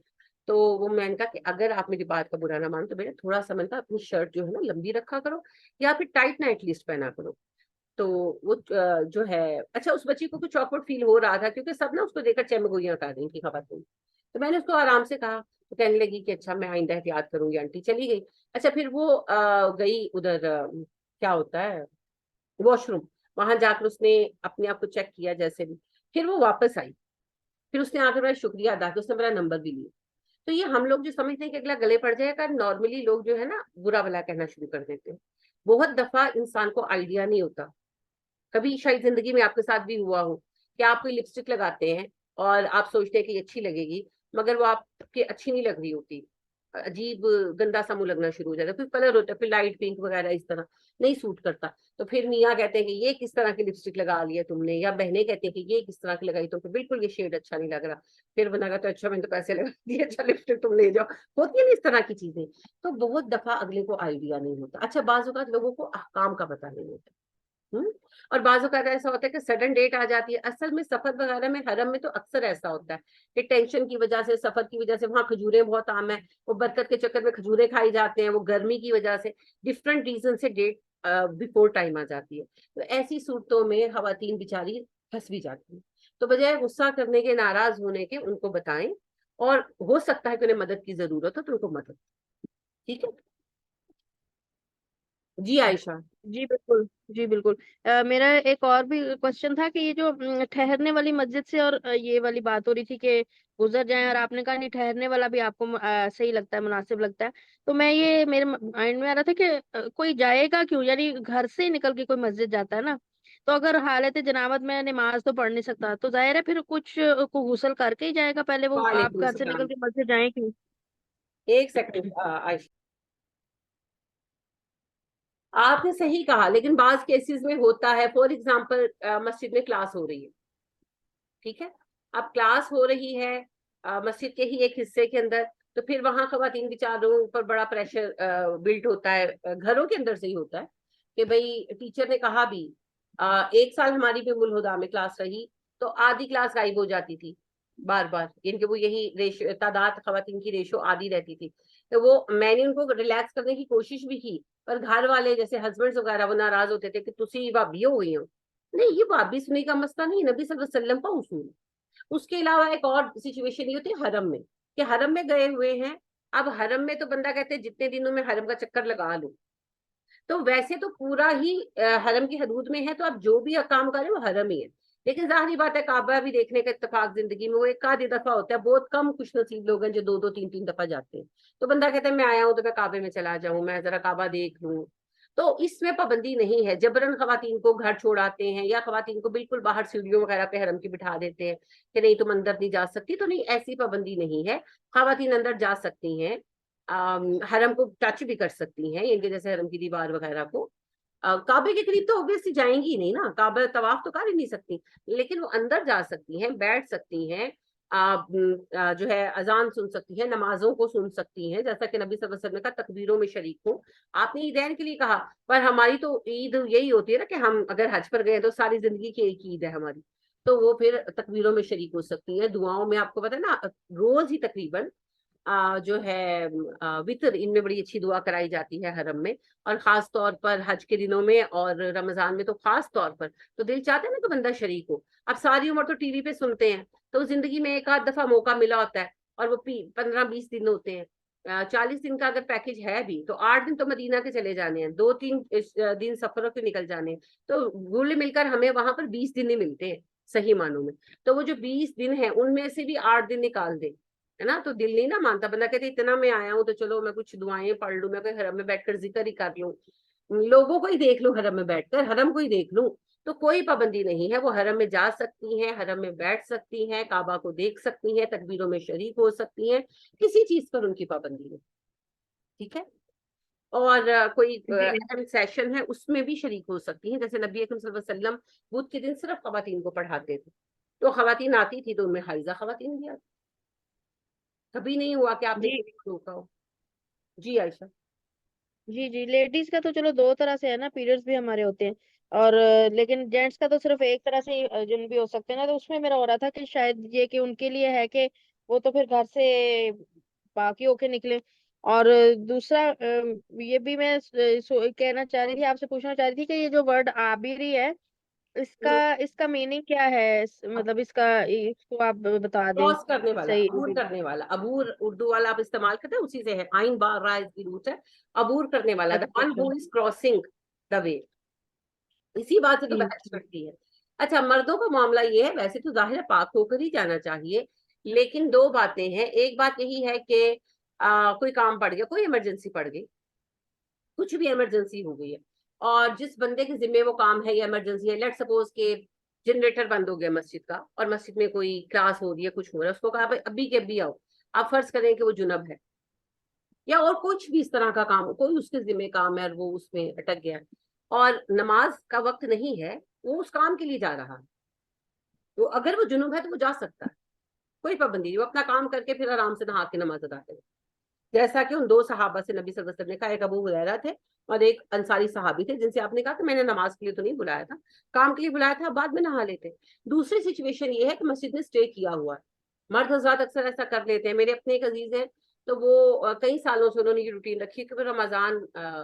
تو وہ میں نے کہا کہ اگر آپ میری بات کا برا نہ مانو تو بیٹا تھوڑا سا, میں نے کہا اپنی شرٹ جو ہے نا لمبی رکھا کرو, یا پھر ٹائٹ نہ ایٹ لیسٹ پہنا کرو. تو وہ جو ہے, اچھا اس بچی کو کچھ آکورڈ فیل ہو رہا تھا, کیونکہ سب نا اس کو دیکھ کر چمگوئیاں کر رہی تھی خواتین. تو میں نے اس کو آرام سے کہا, تو کہنے لگی کہ اچھا میں آئندہ احتیاط کروں گی آنٹی, چلی گئی. اچھا پھر وہ گئی ادھر, کیا ہوتا ہے, واش روم, وہاں جا کر اس نے اپنے آپ کو چیک کیا جیسے بھی. پھر وہ واپس آئی, پھر اس نے آ کر میرا شکریہ ادا کیا, اس نے میرا نمبر بھی لیا. تو یہ ہم لوگ جو سمجھتے ہیں کہ اگلا گلے پڑ جائے گا, نارملی لوگ جو ہے نا برا بلا کہنا شروع کر دیتے ہیں. بہت دفعہ انسان کو آئیڈیا نہیں ہوتا. کبھی شاید زندگی میں آپ کے ساتھ بھی ہوا ہو کہ آپ کوئی لپسٹک لگاتے ہیں اور آپ سوچتے ہیں کہ یہ اچھی لگے گی, مگر وہ آپ کے اچھی نہیں لگ رہی ہوتی, عجیب گندا سا منہ لگنا شروع ہو جاتا ہے. پھر کلر ہوتا ہے, پھر لائٹ پنک وغیرہ اس طرح نہیں سوٹ کرتا. تو پھر میاں کہتے ہیں کہ یہ کس طرح کی لپسٹک لگا لی ہے تم نے, یا بہنیں کہتے ہیں کہ یہ کس طرح کی لگائی تم, بالکل یہ شیڈ اچھا نہیں لگ رہا. پھر بنا کہا تو اچھا میں نے تو پیسے لگا دیے, اچھا لپسٹک تم لے جاؤ. ہوتی ہے نا اس طرح کی چیزیں. تو بہت دفعہ اگلے کو آئیڈیا نہیں ہوتا. اچھا بعض اوقات لوگوں کو احکام کا پتہ نہیں ہوتا, اور بعض اوقات ایسا ہوتا ہے کہ سڈن ڈیٹ آ جاتی ہے. اصل میں سفر وغیرہ میں, حرم میں تو اکثر ایسا ہوتا ہے کہ ٹینشن کی وجہ سے, سفر کی وجہ سے, وہاں کھجوریں بہت عام ہیں, وہ برکت کے چکر میں کھجوریں کھائی جاتے ہیں, وہ گرمی کی وجہ سے, ڈفرینٹ ریزن سے ڈیٹ بیفور ٹائم آ جاتی ہے. تو ایسی صورتوں میں خواتین بیچاری پھنس بھی جاتی ہیں. تو بجائے غصہ کرنے کے, ناراض ہونے کے, ان کو بتائیں اور ہو سکتا ہے کہ انہیں مدد کی ضرورت ہو تو ان کو مدد. ٹھیک ہے جی عائشہ. جی بالکل. جی بالکل. میرا ایک اور بھی کوشچن تھا کہ یہ جو ٹھہرنے والی مسجد سے اور یہ والی بات ہو رہی تھی کہ گزر جائیں، اور آپ نے کہا نہیں ٹھہرنے والا بھی آپ کو صحیح لگتا ہے، مناسب لگتا ہے. تو میں یہ میرے مائنڈ میں آ رہا تھا کہ کوئی جائے گا کیوں، یعنی گھر سے ہی نکل کے کوئی مسجد جاتا ہے نا، تو اگر حالت جنابت میں نماز تو پڑھ نہیں سکتا تو ظاہر ہے پھر کچھ کو غسل کر کے ہی جائے گا پہلے. وہ آپ وعلیکم گھر سے نکل السلام. کے مسجد جائیں کیوں؟ ایک سیکنڈ عائشہ، آپ نے صحیح کہا، لیکن بعض کیسز میں ہوتا ہے. فار ایگزامپل مسجد میں کلاس ہو رہی ہے، ٹھیک ہے، اب کلاس ہو رہی ہے مسجد کے ہی ایک حصے کے اندر، تو پھر وہاں خواتین بیچاروں پر بڑا پریشر بلڈ ہوتا ہے، گھروں کے اندر سے ہی ہوتا ہے کہ بھئی ٹیچر نے کہا بھی. 1 سال ہماری بھی ملہدا میں کلاس رہی تو آدھی کلاس غائب ہو جاتی تھی بار بار، یعنی کہ وہ یہی ریشو تعداد خواتین کی ریشو آدھی رہتی تھی. تو وہ میں نے ان کو ریلیکس کرنے کی کوشش بھی کی، پر گھر والے جیسے ہسبینڈ وغیرہ وہ ناراض ہوتے تھے کہ تسی بھابی ہو گئی ہو. نہیں، یہ بھابی سنی کا مسئلہ نہیں، نبی صلی اللہ علیہ وسلم کا اصول. اس کے علاوہ ایک اور سچویشن یہ ہوتی ہے حرم میں، کہ حرم میں گئے ہوئے ہیں. اب حرم میں تو بندہ کہتے ہیں جتنے دنوں میں حرم کا چکر لگا لو، تو ویسے تو پورا ہی حرم کی حدود میں ہے، تو اب جو بھی کام کریں وہ حرم ہی ہے. لیکن ظاہری بات ہے کعبہ بھی دیکھنے کا اتفاق زندگی میں وہ ایک آدھی دفعہ ہوتا ہے. بہت کم خوش نصیب لوگ ہیں جو 2 2 3 3 دفعہ جاتے ہیں. تو بندہ کہتا ہے میں آیا ہوں تو میں کعبے میں چلا جاؤں، میں ذرا کعبہ دیکھ لوں. تو اس میں پابندی نہیں ہے. جبرن خواتین کو گھر چھوڑاتے ہیں یا خواتین کو بالکل باہر سیڑھیوں وغیرہ پہ حرم کی بٹھا دیتے ہیں کہ نہیں تم اندر نہیں جا سکتی. تو نہیں، ایسی پابندی نہیں ہے. خواتین اندر جا سکتی ہیں، حرم کو ٹچ بھی کر سکتی ہیں، یعنی جیسے حرم کی دیوار وغیرہ کو. کعبے کے قریب تو اوبیسلی جائیں گی نہیں نا، کعبہ طواف تو کر ہی نہیں سکتی، لیکن وہ اندر جا سکتی ہیں، بیٹھ سکتی ہیں، جو ہے اذان سن سکتی ہیں، نمازوں کو سن سکتی ہیں، جیسا کہ نبی صلی اللہ علیہ وسلم نے کہا تکبیروں میں شریک ہوں. آپ نے عیدین کے لیے کہا، پر ہماری تو عید یہی ہوتی ہے نا کہ ہم اگر حج پر گئے تو ساری زندگی کی ایک عید ہے ہماری، تو وہ پھر تکبیروں میں شریک ہو سکتی ہیں. دعاؤں میں آپ کو پتا ہے نا روز ہی تقریباً جو ہے وطر، ان میں بڑی اچھی دعا کرائی جاتی ہے حرم میں، اور خاص طور پر حج کے دنوں میں اور رمضان میں تو خاص طور پر. تو دل چاہتا ہے نا کہ بندہ شریک ہو. اب ساری عمر تو ٹی وی پہ سنتے ہیں، تو زندگی میں ایک آدھ دفعہ موقع ملا ہوتا ہے، اور وہ 15 20 دن ہوتے ہیں. 40 دن کا اگر پیکج ہے بھی تو 8 دن تو مدینہ کے چلے جانے ہیں، 2 3 دن سفروں کے نکل جانے ہیں. تو گل مل کر ہمیں وہاں پر 20 دن ہی ملتے ہیں صحیح معنوں میں. تو وہ جو 20 دن ہیں ان میں سے بھی 8 دن نکال دیں، ہے نا. تو دل نہیں نا مانتا، بندہ کہتے اتنا میں آیا ہوں تو چلو میں کچھ دعائیں پڑھ لوں، میں کوئی حرم میں بیٹھ کر ذکر ہی کر لوں، لوگوں کو ہی دیکھ لوں، حرم میں بیٹھ کر حرم کو ہی دیکھ لوں. تو کوئی پابندی نہیں ہے، وہ حرم میں جا سکتی ہیں، حرم میں بیٹھ سکتی ہیں، کعبہ کو دیکھ سکتی ہیں، تکبیروں میں شریک ہو سکتی ہیں، کسی چیز پر ان کی پابندی نہیں. ٹھیک ہے. اور کوئی جی اہم سیشن ہے اس میں بھی شریک ہو سکتی ہیں، جیسے نبی اکرم صلی اللہ علیہ وسلم بدھ کے دن صرف خواتین کو پڑھاتے تھے، تو خواتین آتی تھی تو ان میں حائضہ خواتین بھی آتی. کبھی نہیں ہوا کہ آپ نے جی کسی کو روکا ہو. جی عائشہ. جی جی. لیڈیز کا تو چلو 2 طرح سے ہے نا، پیریڈز بھی ہمارے ہوتے ہیں، اور لیکن جینٹس کا تو صرف ایک طرح سے ہی جن بھی ہو سکتے ہیں نا. تو اس میں میرا ہو رہا تھا کہ شاید یہ کہ ان کے لیے ہے کہ وہ تو پھر گھر سے باقی ہو کے نکلے. اور دوسرا یہ بھی میں کہنا چاہ رہی تھی، آپ سے پوچھنا چاہ رہی تھی کہ یہ جو ورڈ آبری ہے اس کا میننگ کیا ہے، مطلب اس کو آپ بتا دیں کراس کرنے والا، صحیح. عبور کرنے والا. عبور اردو والا آپ استعمال کرتے ہیں، اسی سے ہے، آئین بار را اس کی روٹ ہے. عبور کرنے والا، the اچھا one اچھا. who is crossing the way. اسی بات سے تو ٹھیک بحث ٹھیک. کرتی ہے. اچھا، مردوں کا معاملہ یہ ہے، ویسے تو ظاہر ہے پاک ہو کر ہی جانا چاہیے، لیکن 2 باتیں ہیں. ایک بات یہی ہے کہ کوئی کام پڑ گیا، کوئی ایمرجنسی پڑ گئی، کچھ بھی ایمرجنسی ہو گئی ہے، اور جس بندے کے ذمہ وہ کام ہے یا ایمرجنسی ہے، لیٹ سپوز کہ جنریٹر بند ہو گیا مسجد کا، اور مسجد میں کوئی کلاس ہو رہی ہے، کچھ ہو رہا ہے، اس کو کہا بھائی ابھی کے ابھی آؤ. آپ فرض کریں کہ وہ جنب ہے، یا اور کچھ بھی اس طرح کا کام، کوئی اس کے ذمہ کام ہے اور وہ اس میں اٹک گیا، اور نماز کا وقت نہیں ہے، وہ اس کام کے لیے جا رہا ہے، تو اگر وہ جنوب ہے تو وہ جا سکتا ہے، کوئی پابندی نہیں. وہ اپنا کام کر کے پھر آرام سے نہا کے نماز ادا کرے، جیسا کہ ان 2 صحابہ سے نبی صلی اللہ علیہ وسلم نے کہا، ایک ابو ہریرہ تھے اور ایک انصاری صحابی تھے، جن سے آپ نے کہا کہ میں نے نماز کے لیے تو نہیں بلایا تھا، کام کے لیے بلایا تھا، بعد میں نہا لیتے. دوسری سچویشن یہ ہے کہ مسجد میں اسٹے کیا ہوا ہے. مرد حضرات اکثر ایسا کر لیتے ہیں. میرے اپنے ایک عزیز ہیں، تو وہ کئی سالوں سے انہوں نے یہ روٹین رکھی کہ وہ رمضان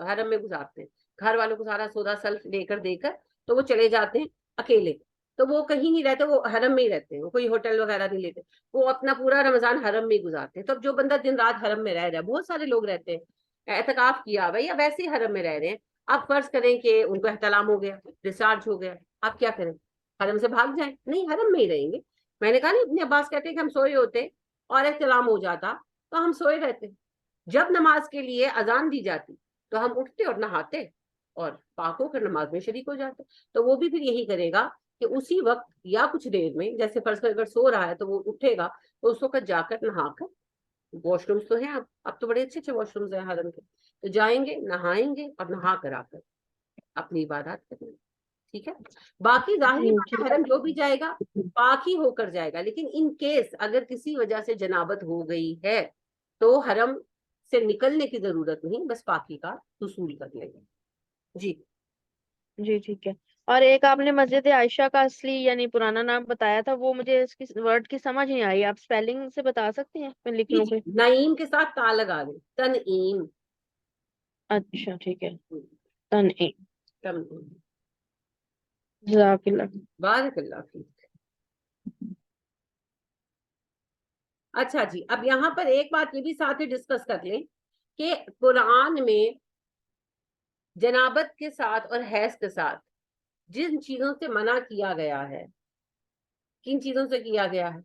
حرم میں گزارتے ہیں، گھر والوں کو سارا سودا سلف لے کر دے کر تو وہ چلے جاتے ہیں اکیلے. تو وہ کہیں نہیں رہتے, وہ حرم میں ہی رہتے ہیں, وہ کوئی ہوٹل وغیرہ نہیں لیتے, وہ اپنا پورا رمضان حرم میں ہی گزارتے ہیں. تو اب جو بندہ دن رات حرم میں رہ رہا ہے, بہت سارے لوگ رہتے ہیں اعتکاف کیا ہوا یا ویسے ہی حرم میں رہ رہے ہیں, آپ فرض کریں کہ ان کو احتلام ہو گیا, ڈسچارج ہو گیا, آپ کیا کریں؟ حرم سے بھاگ جائیں؟ نہیں, حرم میں ہی رہیں گے. میں نے کہا نہیں, ابن عباس کہتے ہیں کہ ہم سوئے ہوتے اور احتلام ہو جاتا تو ہم سوئے رہتے, جب نماز کے لیے اذان دی جاتی تو ہم اٹھتے اور نہاتے اور پاک ہو کر نماز میں شریک ہو جاتے. تو وہ بھی پھر یہی کرے گا کہ اسی وقت یا کچھ دیر میں, جیسے فرض کر اگر سو رہا ہے تو وہ اٹھے گا تو اس وقت جا کر نہا کر, واش رومس تو ہیں اب تو بڑے اچھے اچھے واش رومز ہیں حرم کے, تو جائیں گے, نہائیں گے اور نہا کر آ کر اپنی عبادات کریں گے. ٹھیک ہے, باقی ظاہری جی بات ہے, حرم جو بھی جائے گا پاک ہی ہو کر جائے گا, لیکن ان کیس اگر کسی وجہ سے جنابت ہو گئی ہے تو حرم سے نکلنے کی ضرورت نہیں, بس پاکی کا حصول کر لیں گے. جی جی ٹھیک ہے. اور ایک آپ نے مسجد عائشہ کا اصلی یعنی پرانا نام بتایا تھا, وہ مجھے اس کی ورڈ کی سمجھ نہیں آئی, آپ اسپیلنگ سے بتا سکتے ہیں, میں لکھ جی لوں جی, کوئی؟ نعیم کے ساتھ تا لگا دیں, تنعیم. اچھا ٹھیک ہے, تنعیم. تنعیم. جزاک اللہ. بارک اللہ فیک. اچھا جی, اب یہاں پر ایک بات یہ بھی ساتھ ہی ڈسکس کر لیں کہ قرآن میں جنابت کے ساتھ اور حیض کے ساتھ جن چیزوں سے منع کیا گیا ہے, کن چیزوں سے کیا گیا ہے؟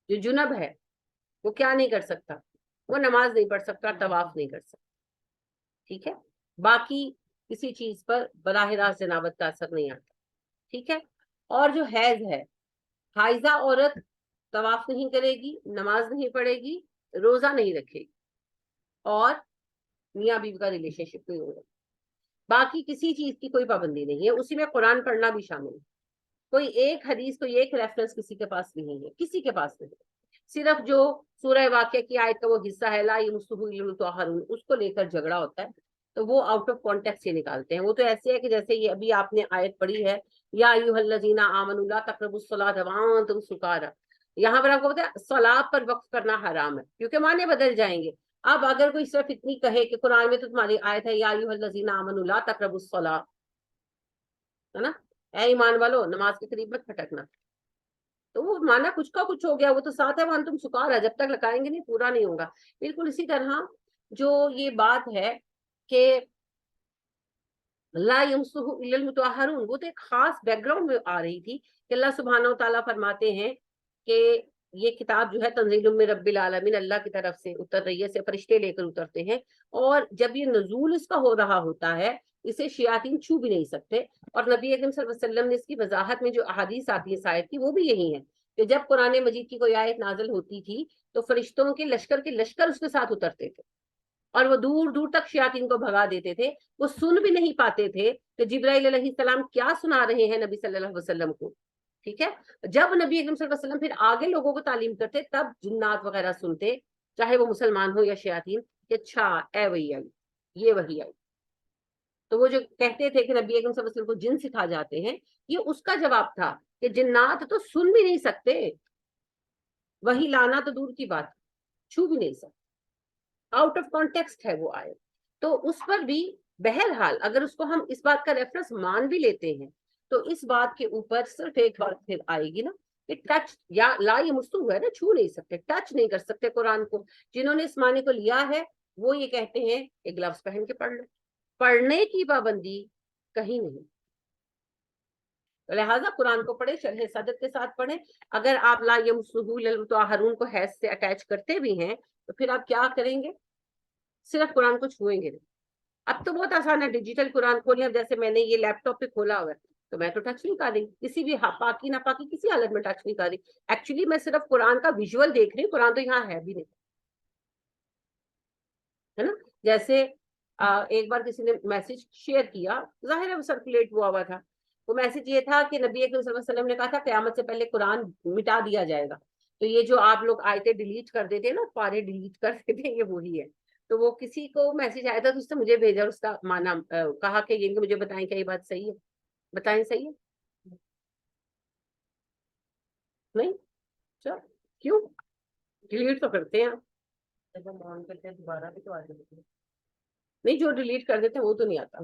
جو جنب ہے وہ کیا نہیں کر سکتا؟ وہ نماز نہیں پڑھ سکتا, طواف نہیں کر سکتا. ٹھیک ہے, باقی کسی چیز پر براہ راست جنابت کا اثر نہیں آتا. ٹھیک ہے, اور جو حیض ہے, حائضہ عورت طواف نہیں کرے گی, نماز نہیں پڑھے گی, روزہ نہیں رکھے گی, اور میاں بیوی کا ریلیشن شپ نہیں ہوگا. باقی کسی چیز کی کوئی پابندی نہیں ہے, اسی میں قرآن پڑھنا بھی شامل ہے. کوئی ایک حدیث, کوئی ایک ریفرنس کسی کے پاس نہیں ہے, کسی کے پاس نہیں. صرف جو سورہ واقعہ کی آیت کا وہ حصہ ہے لا یمسہ الا المطہرون, اس کو لے کر جھگڑا ہوتا ہے, تو وہ آؤٹ آف کانٹیکسٹ سے نکالتے ہیں. وہ تو ایسے ہے کہ جیسے یہ ابھی آپ نے آیت پڑھی ہے, یا ایھا الذین آمنوا لا تقربوا الصلاۃ وانتم سکارى, یہاں پر آپ کو پتا ہے صلاۃ پر وقف کرنا حرام ہے, کیونکہ معنی بدل جائیں گے. اب اگر کوئی صرف اتنی کہے کہ قرآن میں تو تمہاری آیت ہے یا ایھا الذین آمنوا لا تقربوا الصلاۃ, ہے نا, اے ایمان والو نماز کے قریب مت پھٹکنا, تو وہ مانا کچھ کا کچھ ہو گیا. وہ تو ساتھ ہے وہاں تم سکارا, جب تک لگائیں گے نہیں پورا نہیں ہوگا. بالکل اسی طرح جو یہ بات ہے کہ لا یمسہ الا المطہرون, وہ تو ایک خاص بیک گراؤنڈ میں آ رہی تھی کہ اللہ سبحانہ و تعالیٰ فرماتے ہیں کہ یہ کتاب جو ہے تنزیل من رب العالمین, اللہ کی طرف سے اتر رہی ہے, سے فرشتے لے کر اترتے ہیں, اور جب یہ نزول اس کا ہو رہا ہوتا ہے اسے شیاطین چھو بھی نہیں سکتے. اور نبی اکرم صلی اللہ علیہ وسلم نے اس کی وضاحت میں جو احادیث آتی ہے آیت کی, وہ بھی یہی ہے کہ جب قرآن مجید کی کوئی آیت نازل ہوتی تھی تو فرشتوں کے لشکر اس کے ساتھ اترتے تھے, اور وہ دور دور تک شیاطین کو بھگا دیتے تھے. وہ سن بھی نہیں پاتے تھے کہ جبرائیل علیہ السلام کیا سنا رہے ہیں نبی صلی اللہ علیہ وسلم کو. ٹھیک ہے, جب نبی اکرم صلی اللہ علیہ وسلم پھر آگے لوگوں کو تعلیم کرتے, تب جنات وغیرہ سنتے, چاہے وہ مسلمان ہو یا شیاطین, کہ اچھا اے وہی آئی, یہ وہی آئی. تو وہ جو کہتے تھے کہ نبی اکرم صلی اللہ علیہ وسلم کو جن سکھا جاتے ہیں, یہ اس کا جواب تھا کہ جنات تو سن بھی نہیں سکتے, وہی لانا تو دور کی بات, چھو بھی نہیں سکتے, آؤٹ آف کانٹیکسٹ ہے وہ آیت. تو اس پر بھی بہرحال اگر اس کو ہم اس بات کا ریفرنس مان بھی لیتے ہیں تو اس بات کے اوپر صرف ایک بات پھر آئے گی نا, کہ ٹچ یا لا یمسہ ہے نا, چھو نہیں سکتے, ٹچ نہیں کر سکتے قرآن کو. جنہوں نے اس معنی کو لیا ہے وہ یہ کہتے ہیں کہ گلوز پہن کے پڑھ لو, پڑھنے کی پابندی کہیں نہیں. لہٰذا قرآن کو پڑھے, شرح صدر کے ساتھ پڑھیں. اگر آپ لا یمسہ الا المطہرون کو حیض سے اٹیچ کرتے بھی ہیں تو پھر آپ کیا کریں گے؟ صرف قرآن کو چھوئیں گے نہیں. اب تو بہت آسان ہے, ڈیجیٹل قرآن کھولیں. اب جیسے میں نے یہ لیپ ٹاپ پہ کھولا ہوا ہے تو میں تو ٹچ نہیں کر رہی, کسی بھی پاکی ناپاکی کسی حالت میں ٹچ نہیں کر رہی. ایکچولی میں صرف قرآن کا ویژول دیکھ رہی ہوں, قرآن تو یہاں ہے بھی نہیں, ہے نا. جیسے ایک بار کسی نے میسج شیئر کیا, ظاہر ہے وہ سرکولیٹ ہوا تھا. وہ میسج یہ تھا کہ نبی اکرم صلی اللہ علیہ وسلم نے کہا تھا قیامت سے پہلے قرآن مٹا دیا جائے گا. تو یہ جو آپ لوگ آیتیں ڈیلیٹ کر دیتے ہیں نا, پارے ڈیلیٹ کر دیتے ہیں, یہ وہی ہے. تو وہ کسی کو میسج آیا تھا تو اس نے مجھے بھیجا, اس کا معنی کہا کہ یہ مجھے بتائیں کیا یہ بات صحیح ہے, بتائیں صحیح ہے نہیں؟ چل کیوں ڈیلیٹ تو کرتے ہیں آپ, جب ہم آن کرتے ہیں دوبارہ بھی تو آ جاتے ہیں. نہیں, جو ڈیلیٹ کر دیتے ہیں وہ تو نہیں آتا.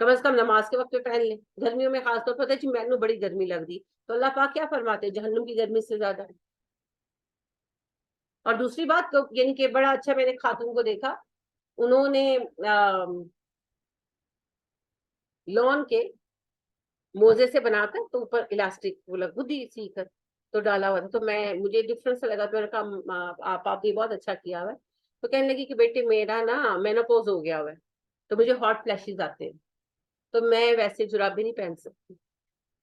کم از کم نماز کے وقت پہ پہن لیں. گرمیوں میں خاص طور پر جی مینو بڑی گرمی لگ رہی, تو اللہ پاک کیا فرماتے ہیں, جہنم کی گرمی سے زیادہ. اور دوسری بات تو یعنی کہ بڑا اچھا میں نے خاتون کو دیکھا, انہوں نے لون کے موزے سے بنا کر تو اوپر الاسٹک وہ خود ہی سی کر تو ڈالا ہوا تھا. تو مجھے ڈفرنس لگا, تو میں نے کہا آپ نے بہت اچھا کیا ہوا ہے. تو کہنے لگی کہ بیٹے میرا نا مینوپوز ہو گیا ہوا ہے, تو مجھے ہاٹ فلیشز آتے ہیں, تو میں ویسے جراب بھی نہیں پہن سکتی,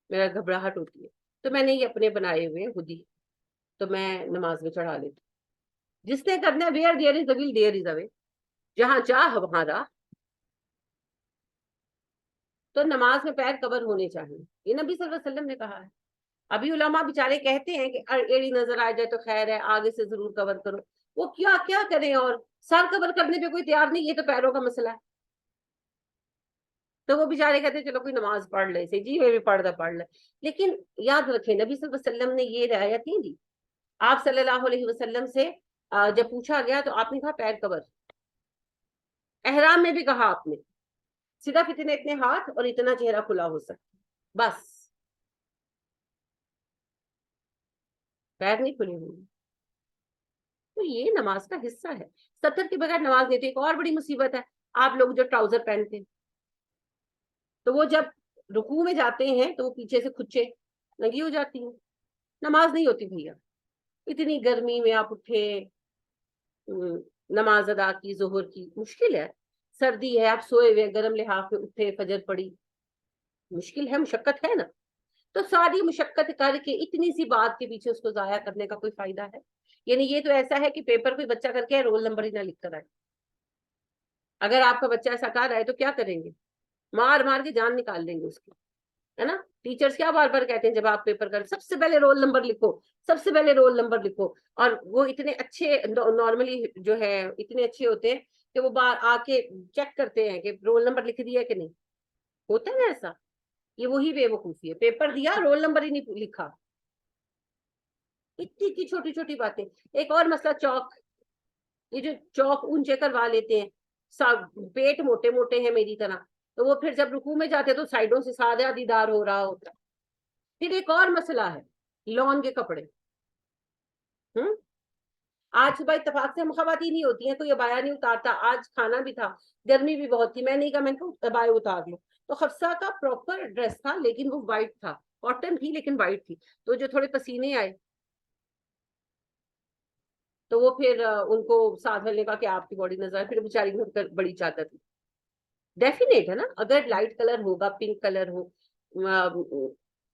میرا گھبراہٹ ہوتی ہے. تو میں نے یہ اپنے بنائے ہوئے خود ہی, تو میں نماز میں چڑھا لیتی. جس نے کرنا ہے where there is a will there is a way, جہاں چاہ وہاں راہ. تو نماز میں پیر کور ہونے چاہیے, یہ نبی صلی اللہ علیہ وسلم نے کہا ہے. ابھی علماء بیچارے کہتے ہیں کہ ایڑی نظر آ جائے تو خیر ہے, آگے سے ضرور کور کرو. وہ کیا کریں, اور سر کور کرنے پہ کوئی تیار نہیں, یہ تو پیروں کا مسئلہ ہے. تو وہ بیچارے کہتے ہیں چلو کوئی نماز پڑھ لے, سے جی میں بھی پڑھ لے. لیکن یاد رکھیں نبی صلی اللہ علیہ وسلم نے یہ رعایت نہیں دی. آپ صلی اللہ علیہ وسلم سے جب پوچھا گیا تو آپ نے کہا پیر کور. احرام میں بھی کہا آپ نے صرف اتنے ہاتھ اور اتنا چہرہ کھلا ہو سکتا, بس پیر نہیں کھلے ہوئے. تو یہ نماز کا حصہ ہے. ستر کے بغیر نماز نہیں. تو ایک اور بڑی مصیبت ہے, آپ لوگ جو ٹراؤزر پہنتے ہیں تو وہ جب رکوع میں جاتے ہیں تو وہ پیچھے سے کھچے لگی ہو جاتی ہیں, نماز نہیں ہوتی بھیا. اتنی گرمی میں آپ اٹھے, نماز ادا کی ظہر کی, مشکل ہے. سردی ہے, آپ سوئے ہوئے گرم لحاف میں اٹھے, فجر پڑی, مشکل ہے, مشقت ہے نا. تو ساری مشقت کر کے اتنی سی بات کے پیچھے اس کو ضائع کرنے کا کوئی فائدہ ہے؟ یعنی یہ تو ایسا ہے کہ پیپر کوئی بچہ کر کے رول نمبر ہی نہ لکھ کر آئے. اگر آپ کا بچہ ایسا کر رہا ہے تو کیا کریں گے, مار کے جان نکال لیں گے اس کی, ہے نا. ٹیچرز کیا بار بار کہتے ہیں جب آپ پیپر کر, سب سے پہلے رول نمبر لکھو, سب سے پہلے رول نمبر لکھو. اور وہ اتنے اچھے نارملی جو ہے اتنے اچھے ہوتے ہیں کہ وہ آ کے چیک کرتے ہیں کہ رول نمبر لکھ دیا کہ نہیں. ہوتا ہے نا ایسا. یہ وہی بے وقوفی ہے, پیپر دیا رول نمبر ہی نہیں لکھا. اتنی چھوٹی چھوٹی باتیں. ایک اور مسئلہ چوک, یہ جو چوک اونچے کروا لیتے ہیں, پیٹ موٹے موٹے ہیں میری طرح, تو وہ پھر جب رکوع میں جاتے تو سائڈوں سے سادہ دیدار ہو رہا ہوتا. پھر ایک اور مسئلہ ہے لون کے کپڑے. آج صبح اتفاق سے ہم خواتین ہی ہوتی ہیں, کوئی عبایا نہیں اتارتا. آج کھانا بھی تھا, گرمی بھی بہت تھی, میں نہیں کہا, میں نے کہا عبایا اتار لو. تو حفصہ کا پراپر ڈریس تھا لیکن وہ وائٹ تھا, کاٹن تھی لیکن وائٹ تھی. تو جو تھوڑے پسینے آئے تو وہ پھر ان کو ساتھ والے کا کہ آپ کی باڈی نظر, پھر بیچاری کی بڑی چادر تھی. ڈیفینیٹ ہے نا, اگر لائٹ کلر ہوگا, پنک کلر ہو,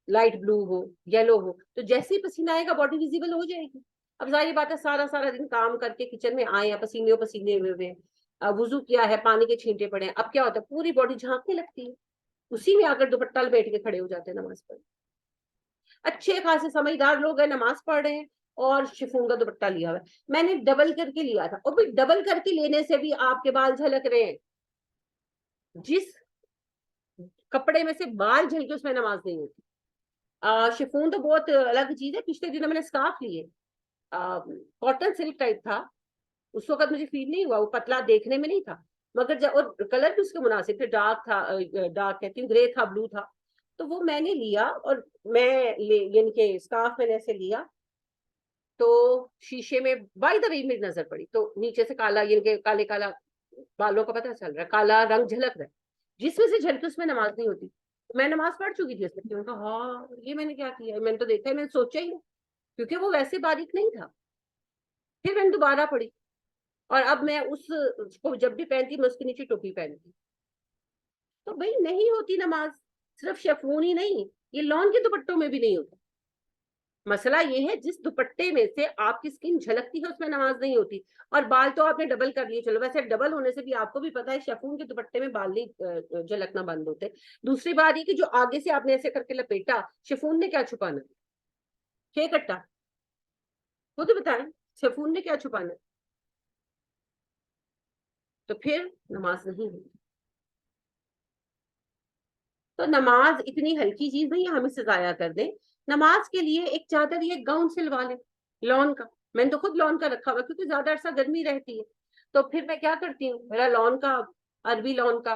لائٹ بلو ہو, یلو ہو, تو جیسے ہی پسینہ آئے گا باڈی ویزیبل ہو جائے گی. اب ظاہر بات ہے سارا دن کام کر کے کچن میں آئے ہیں, پسینے ہوئے, وضو کیا ہے, پانی کے چھینٹے پڑے ہیں, اب کیا ہوتا ہے پوری باڈی جھانکنے لگتی ہے. اسی میں آ کر دوپٹہ بیٹھ کے کھڑے ہو جاتے ہیں نماز پڑھ. اچھے خاصے سمجھدار لوگ ہیں, نماز پڑھ رہے ہیں اور شفون کا دوپٹہ لیا ہوا ہے. میں نے ڈبل کر کے لیا تھا, اور ڈبل کر کے لینے سے بھی آپ کے بال جھلک رہے ہیں. جس کپڑے میں سے بال جھلکے اس میں نماز نہیں ہوتی. شفون تو بہت الگ چیز ہے. پچھلے دنوں میں نے اسکارف لیے, کاٹن سلک ٹائپ تھا, اس وقت مجھے فیل نہیں ہوا, وہ پتلا دیکھنے میں نہیں تھا, مگر جب اور کلر بھی اس کے مناسب تھے, ڈارک تھا, ڈارک کہتی ہوں گرے تھا, بلو تھا. تو وہ میں نے لیا, اور میں یعنی کہ اسکارف میں نے ایسے لیا تو شیشے میں بائی دا وے میری نظر پڑی, تو نیچے سے کالا, یعنی کہ کالا بالوں کا پتہ چل رہا ہے, کالا رنگ جھلک رہا ہے, جس میں سے جھلک اس میں نماز نہیں ہوتی. میں نماز پڑھ چکی تھی اس میں, کہا ہاں یہ میں نے کیا کیا, میں نے تو دیکھا ہے, میں نے سوچا ہی نہیں, کیونکہ وہ ویسے باریک نہیں تھا. پھر میں نے دوبارہ پڑھی, اور اب میں اس کو جب بھی پہنتی میں اس کے نیچے ٹوپی پہنتی. تو بھائی نہیں ہوتی نماز, صرف شفون ہی نہیں, یہ لون کے دوپٹوں میں بھی نہیں ہوتا. مسئلہ یہ ہے جس دوپٹے میں سے آپ کی سکن جھلکتی ہے اس میں نماز نہیں ہوتی. اور بال تو آپ نے ڈبل کر لیے, چلو ویسے ڈبل ہونے سے بھی آپ کو بھی پتا ہے شفون کے دوپٹے میں بال نہیں جھلکنا بند ہوتے. دوسری بات یہ کہ جو آگے سے آپ نے ایسے کر کے لپیٹا, شفون نے کیا چھپانا, کیا کٹا, خود بتائیں شفون نے کیا چھپانا, تو پھر نماز نہیں ہوتی. تو نماز اتنی ہلکی چیز نہیں ہے ہم اسے ضائع کر دیں. نماز کے لیے ایک چادر یا ایک گاؤن سلوا لیں لون کا. میں نے تو خود لون کا رکھا ہوا کیونکہ زیادہ عرصہ گرمی رہتی ہے. تو پھر میں کیا کرتی ہوں, میرا لون کا, عربی لون کا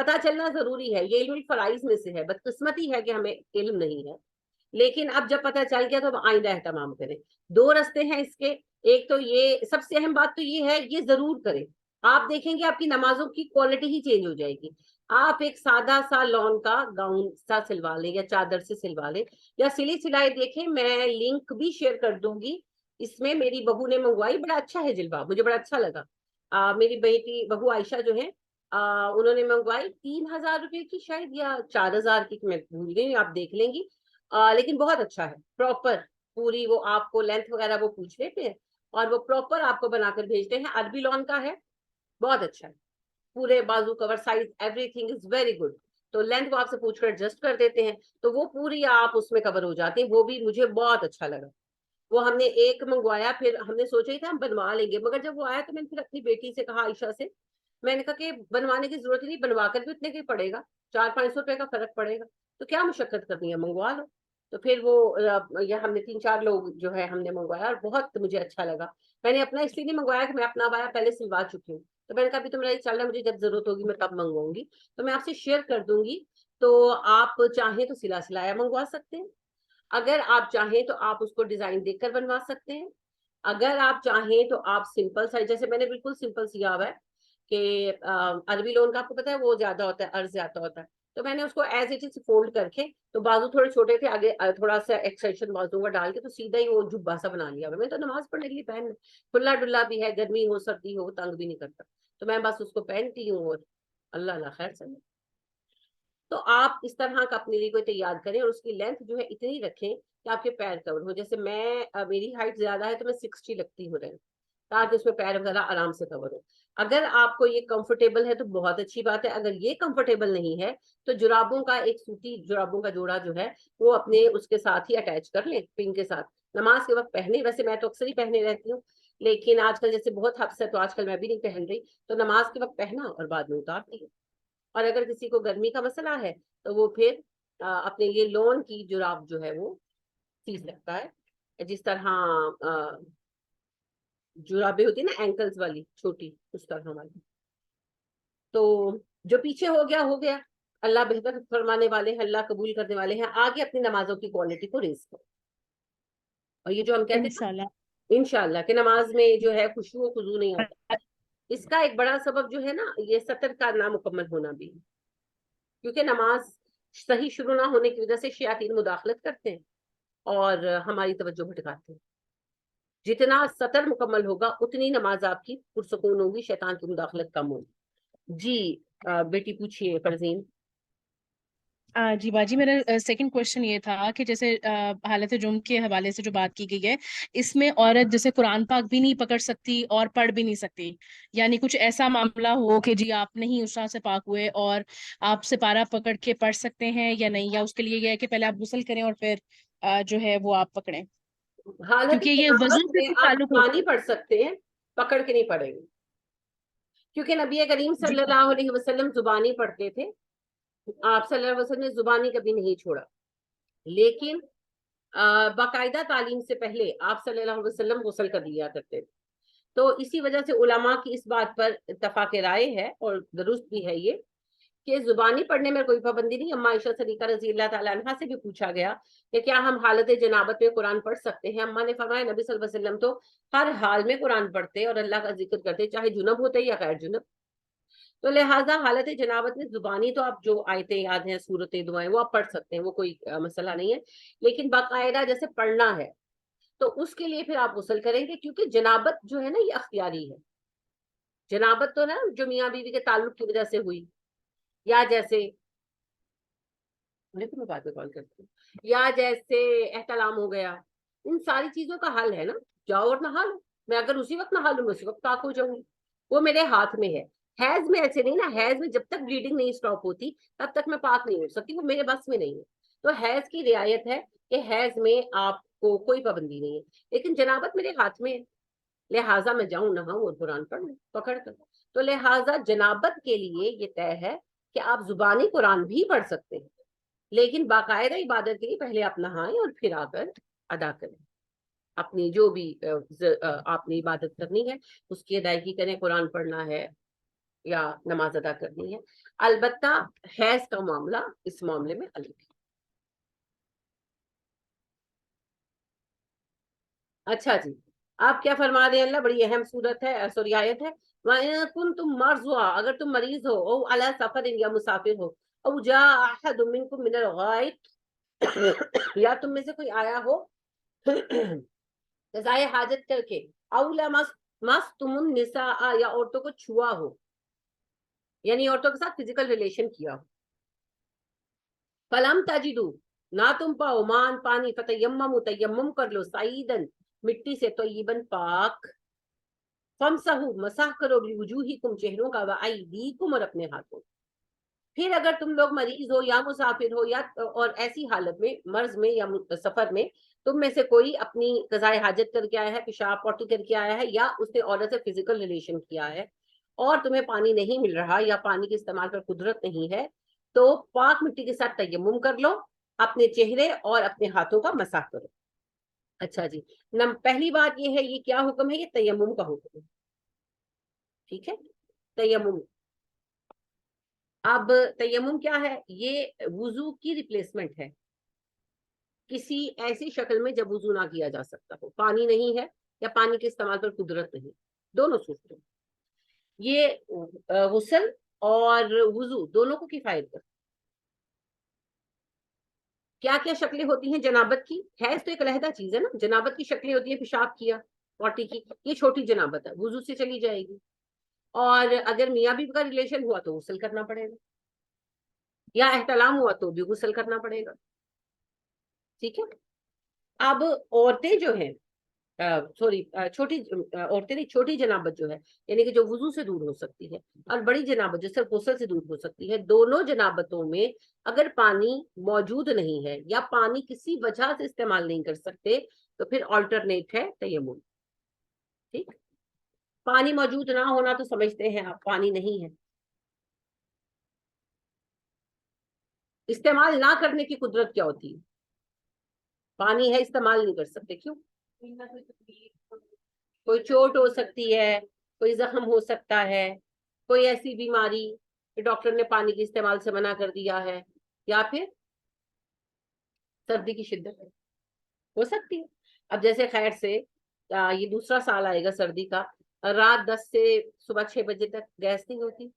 پتہ چلنا ضروری ہے, یہ علم الفرائض میں سے ہے, بدقسمتی ہے کہ ہمیں علم نہیں ہے, لیکن اب جب پتہ چل گیا تو اب آئندہ اہتمام کریں. 2 رستے ہیں اس کے. ایک تو یہ سب سے اہم بات تو یہ ہے, یہ ضرور کریں. آپ دیکھیں گے آپ کی نمازوں کی کوالٹی ہی چینج ہو جائے گی. آپ ایک سادہ سا لون کا گاؤن سا سلوا لیں یا چادر سے سلوا لیں, یا سلی سلائی دیکھیں, میں لنک بھی شیئر کر دوں گی. اس میں میری بہو نے منگوائی, بڑا اچھا ہے جلباب, مجھے بڑا اچھا لگا. میری بیٹی بہو عائشہ جو ہے, انہوں نے منگوائی 3000 روپے کی شاید یا 4000 کی, میں بھول گئی, آپ دیکھ لیں گی. لیکن بہت اچھا ہے, پراپر پوری, وہ آپ کو لینتھ وغیرہ وہ پوچھ لیتے ہیں اور وہ پراپر آپ کو بنا کر بھیجتے ہیں. عربی لون کا ہے, بہت اچھا ہے, پورے بازو cover size everything is very good. تو لینتھ وہ آپ سے پوچھ کر ایڈجسٹ کر دیتے ہیں, تو وہ پوری آپ اس میں کور ہو جاتے ہیں. وہ بھی مجھے بہت اچھا لگا. وہ ہم نے ایک منگوایا, پھر ہم نے سوچا ہی تھا ہم بنوا لیں گے, مگر جب وہ آیا تو میں نے پھر اپنی بیٹی سے کہا, عائشہ سے, میں نے کہا کہ بنوانے کی ضرورت نہیں, بنوا کر بھی اتنے کا پڑے گا, 400-500 روپے کا فرق پڑے گا, تو کیا مشقت کرنی ہے, منگوا لو. تو پھر وہ یہ ہم نے 3-4 لوگ جو ہے ہم نے منگوایا, اور بہت مجھے اچھا لگا. میں نے اپنا اس لیے نہیں منگوایا کہ میں اپنا بایا پہلے سلوا چکی ہوں, تو میں نے کہا ابھی تو میرا یہ چل رہا ہے, مجھے جب ضرورت ہوگی میں تب منگواؤں گی, تو میں آپ سے شیئر کر دوں گی. تو آپ چاہیں تو سلا سلایا منگوا سکتے ہیں, اگر آپ چاہیں تو آپ اس کو ڈیزائن دیکھ کر بنوا سکتے ہیں, اگر آپ چاہیں تو آپ سمپل سائز, جیسے میں نے بالکل سمپل سیا ہوا ہے کہ عربی لون کا آپ کو پتا ہے وہ زیادہ ہوتا ہے, عرض زیادہ ہوتا ہے, تو میں نے اس کو ایز اٹ از فولڈ کر کے, تو بازو تھوڑے چھوٹے تھے, آگے تھوڑا سا ایکسٹینشن بازو کا ڈال کے, تو سیدھا ہی وہ جبا سا بنا لیا. میں تو نماز پڑھنے کے لیے پہن, کھلا ڈلا بھی ہے, گرمی ہو سردی ہو, تنگ بھی نہیں کرتا, تو میں بس اس کو پہنتی ہوں, اور اللہ اللہ خیر سے. تو آپ اس طرح کا اپنے لیے کوئی تیار کریں, اور اس کی لینتھ جو ہے اتنی رکھیں کہ آپ کے پیر کور ہو. جیسے میری ہائٹ زیادہ ہے تو میں 60 لگتی ہوں رہے, تاکہ اس میں پیر وغیرہ آرام سے کور ہو. اگر آپ کو یہ کمفرٹیبل ہے تو بہت اچھی بات ہے. اگر یہ کمفرٹیبل نہیں ہے تو جرابوں کا ایک سوتی جرابوں کا جوڑا جو ہے وہ اپنے اس کے ساتھ ہی اٹیچ کر لیں, پن کے ساتھ, نماز کے وقت پہنے. ویسے میں تو اکثر ہی پہنے رہتی ہوں, لیکن آج کل جیسے بہت حبس ہے تو آج کل میں بھی نہیں پہن رہی, تو نماز کے وقت پہنا اور بعد میں اتار دی. اور اگر کسی کو گرمی کا مسئلہ ہے تو وہ پھر اپنے لیے لون کی جراب جو ہے وہ سی سکتا ہے, جس طرح جرابیں ہوتی ہیں نا اینکلز والی چھوٹی, اس طرح والی. تو جو پیچھے ہو گیا, اللہ بہتر فرمانے والے ہیں, اللہ قبول کرنے والے ہیں. آگے اپنی نمازوں کی کوالٹی کو ریز کرو. اور یہ جو ہم کہتے ہیں انشاءاللہ. انشاءاللہ کہ نماز میں جو ہے خشوع و خضوع نہیں ہوتا, اس کا ایک بڑا سبب جو ہے نا, یہ سطر کا نامکمل ہونا بھی, کیونکہ نماز صحیح شروع نہ ہونے کی وجہ سے شیاطین مداخلت کرتے ہیں اور ہماری توجہ بھٹکاتے ہیں. جتنا سطر مکمل ہوگا اتنی نماز آپ کی پرسکون ہوگی, شیطان کی مداخلت کم ہوگی. جی بیٹی پوچھیے فرزین. جی باجی, میرا سیکنڈ کوشچن یہ تھا کہ جیسے حالت جرم کے حوالے سے جو بات کی گئی ہے, اس میں عورت جیسے قرآن پاک بھی نہیں پکڑ سکتی اور پڑھ بھی نہیں سکتی, یعنی کچھ ایسا معاملہ ہو کہ جی آپ نہیں اس طرح سے پاک ہوئے اور آپ سپارہ پکڑ کے پڑھ سکتے ہیں یا نہیں, یا اس کے لیے یہ ہے کہ پہلے آپ غسل کریں اور پھر جو ہے وہ آپ پکڑیں, حالت کیونکہ یہ جنابت وضو سے میں بھی آپ تعلق زبانی پڑھ سکتے ہیں, پکڑ کے نہیں پڑھیں گے, کیونکہ نبی کریم جی صلی اللہ علیہ وسلم زبانی پڑھتے تھے. آپ صلی اللہ علیہ وسلم نے زبانی کبھی نہیں چھوڑا, لیکن باقاعدہ تعلیم سے پہلے آپ صلی اللہ علیہ وسلم غسل کر لیا کرتے تھے. تو اسی وجہ سے علماء کی اس بات پر اتفاق رائے ہے, اور درست بھی ہے یہ, کہ زبانی پڑھنے میں کوئی پابندی نہیں. اما عائشہ صدیقہ رضی اللہ تعالیٰ عنہا سے بھی پوچھا گیا کہ کیا ہم حالت جنابت میں قرآن پڑھ سکتے ہیں. اما نے فرمایا نبی صلی اللہ علیہ وسلم تو ہر حال میں قرآن پڑھتے اور اللہ کا ذکر کرتے, چاہے جنب ہوتے یا غیر جنب. تو لہٰذا حالت جنابت میں زبانی تو آپ جو آیتیں یاد ہیں, سورتیں, دعائیں, وہ آپ پڑھ سکتے ہیں, وہ کوئی مسئلہ نہیں ہے. لیکن باقاعدہ جیسے پڑھنا ہے تو اس کے لیے پھر آپ غسل کریں گے, کیونکہ جنابت جو ہے نا یہ اختیاری ہے. جنابت تو نا جو میاں بیوی کے تعلق کی وجہ سے ہوئی, یا جیسے میں بات میں کال کرتی ہوں, یا جیسے احتلام ہو گیا, ان ساری چیزوں کا حل ہے نا, جاؤ اور نہا لو. میں اگر اسی وقت نہا لوں میں اسی وقت پاک ہو جاؤں گی, وہ میرے ہاتھ میں ہے. حیض میں ایسے نہیں نا, حیض میں جب تک بلیڈنگ نہیں اسٹاپ ہوتی تب تک میں پاک نہیں ہو سکتی, وہ میرے بس میں نہیں ہے. تو حیض کی رعایت ہے کہ حیض میں آپ کو کوئی پابندی نہیں ہے, لیکن جنابت میرے ہاتھ میں ہے, لہٰذا میں جاؤں نہاؤں اور قرآن پڑھ لوں پکڑ کر. تو لہٰذا جنابت کے لیے یہ طے ہے کہ آپ زبانی قرآن بھی پڑھ سکتے ہیں, لیکن باقاعدہ عبادت کے لیے پہلے آپ نہائیں اور پھر آ کر ادا کریں. اپنی جو بھی آپ نے عبادت کرنی ہے اس کی ادائیگی کریں, قرآن پڑھنا ہے, یا نماز ادا کرنی ہے. البتہ حیض کا معاملہ اس معاملے میں الگ ہے. اچھا جی آپ کیا فرما رہے ہیں؟ اللہ بڑی اہم صورت ہے، سوری آیت ہے. وَإِن كُنتُم مَرْضَىٰ اگر تم مریض ہو، او علی سفر یا مسافر ہو، او جاء احد منکم من الغائط یا تم میں سے کوئی آیا ہو قضائے حاجت کر کے، او لمستم النساء یا عورتوں کو چھوا ہو، یعنی عورتوں کے ساتھ فزیکل ریلیشن کیا ہو. فلم تجدو نہ تم پاؤ مان پانی، فتیمموا تیمم کر لو، سعیدن مٹی سے، طیبن پاک، فمسحوا مسح کرو، بوجوہکم چہروں کا، وایدیکم اور اپنے ہاتھوں. پھر اگر تم لوگ مریض ہو یا مسافر ہو یا اور ایسی حالت میں مرض میں یا سفر میں تم میں سے کوئی اپنی قضائے حاجت کر کے آیا ہے، پیشاب پوٹی کر کے آیا ہے، یا اس نے عورت سے فزیکل ریلیشن کیا ہے اور تمہیں پانی نہیں مل رہا یا پانی کے استعمال پر قدرت نہیں ہے، تو پاک مٹی کے ساتھ تیمم کر لو، اپنے چہرے اور اپنے ہاتھوں کا مسح کرو. اچھا جی پہلی بات یہ ہے، یہ کیا حکم ہے؟ یہ تیمم کا حکم ہے. ٹھیک ہے، تیمم. اب تیمم کیا ہے؟ یہ وضو کی ریپلیسمنٹ ہے کسی ایسی شکل میں جب وضو نہ کیا جا سکتا ہو، پانی نہیں ہے یا پانی کے استعمال پر قدرت نہیں، دونوں صورتیں. یہ غسل اور وضو دونوں کو کفایت کر. کیا کیا شکلیں ہوتی ہیں جنابت کی؟ حیض تو ایک علیحدہ چیز ہے نا. جنابت کی شکلیں ہوتی ہیں پیشاب کیا، پوٹی کی، یہ چھوٹی جنابت ہے، وضو سے چلی جائے گی. اور اگر میاں بیوی کا ریلیشن ہوا تو غسل کرنا پڑے گا، یا احتلام ہوا تو بھی غسل کرنا پڑے گا. ٹھیک ہے. اب عورتیں جو ہیں سوری چھوٹی عورتیں نہیں، چھوٹی جنابت جو ہے یعنی کہ جو وضو سے دور ہو سکتی ہے، اور بڑی جنابت جو صرف غسل سے دور ہو سکتی ہے، دونوں جنابتوں میں اگر پانی موجود نہیں ہے یا پانی کسی وجہ سے استعمال نہیں کر سکتے تو پھر آلٹرنیٹ ہے تیمم. ٹھیک، پانی موجود نہ ہونا تو سمجھتے ہیں آپ پانی نہیں ہے، استعمال نہ کرنے کی قدرت کیا ہوتی ہے؟ پانی ہے استعمال نہیں کر سکتے، کیوں؟ کوئی چوٹ ہو سکتی ہے، کوئی زخم ہو سکتا ہے، کوئی ایسی بیماری کہ ڈاکٹر نے پانی کے استعمال سے منع کر دیا ہے، یا پھر سردی کی شدت ہو سکتی ہے. اب جیسے خیر سے یہ دوسرا سال آئے گا سردی کا، رات 10 سے صبح 6 بجے تک گیس نہیں ہوتی،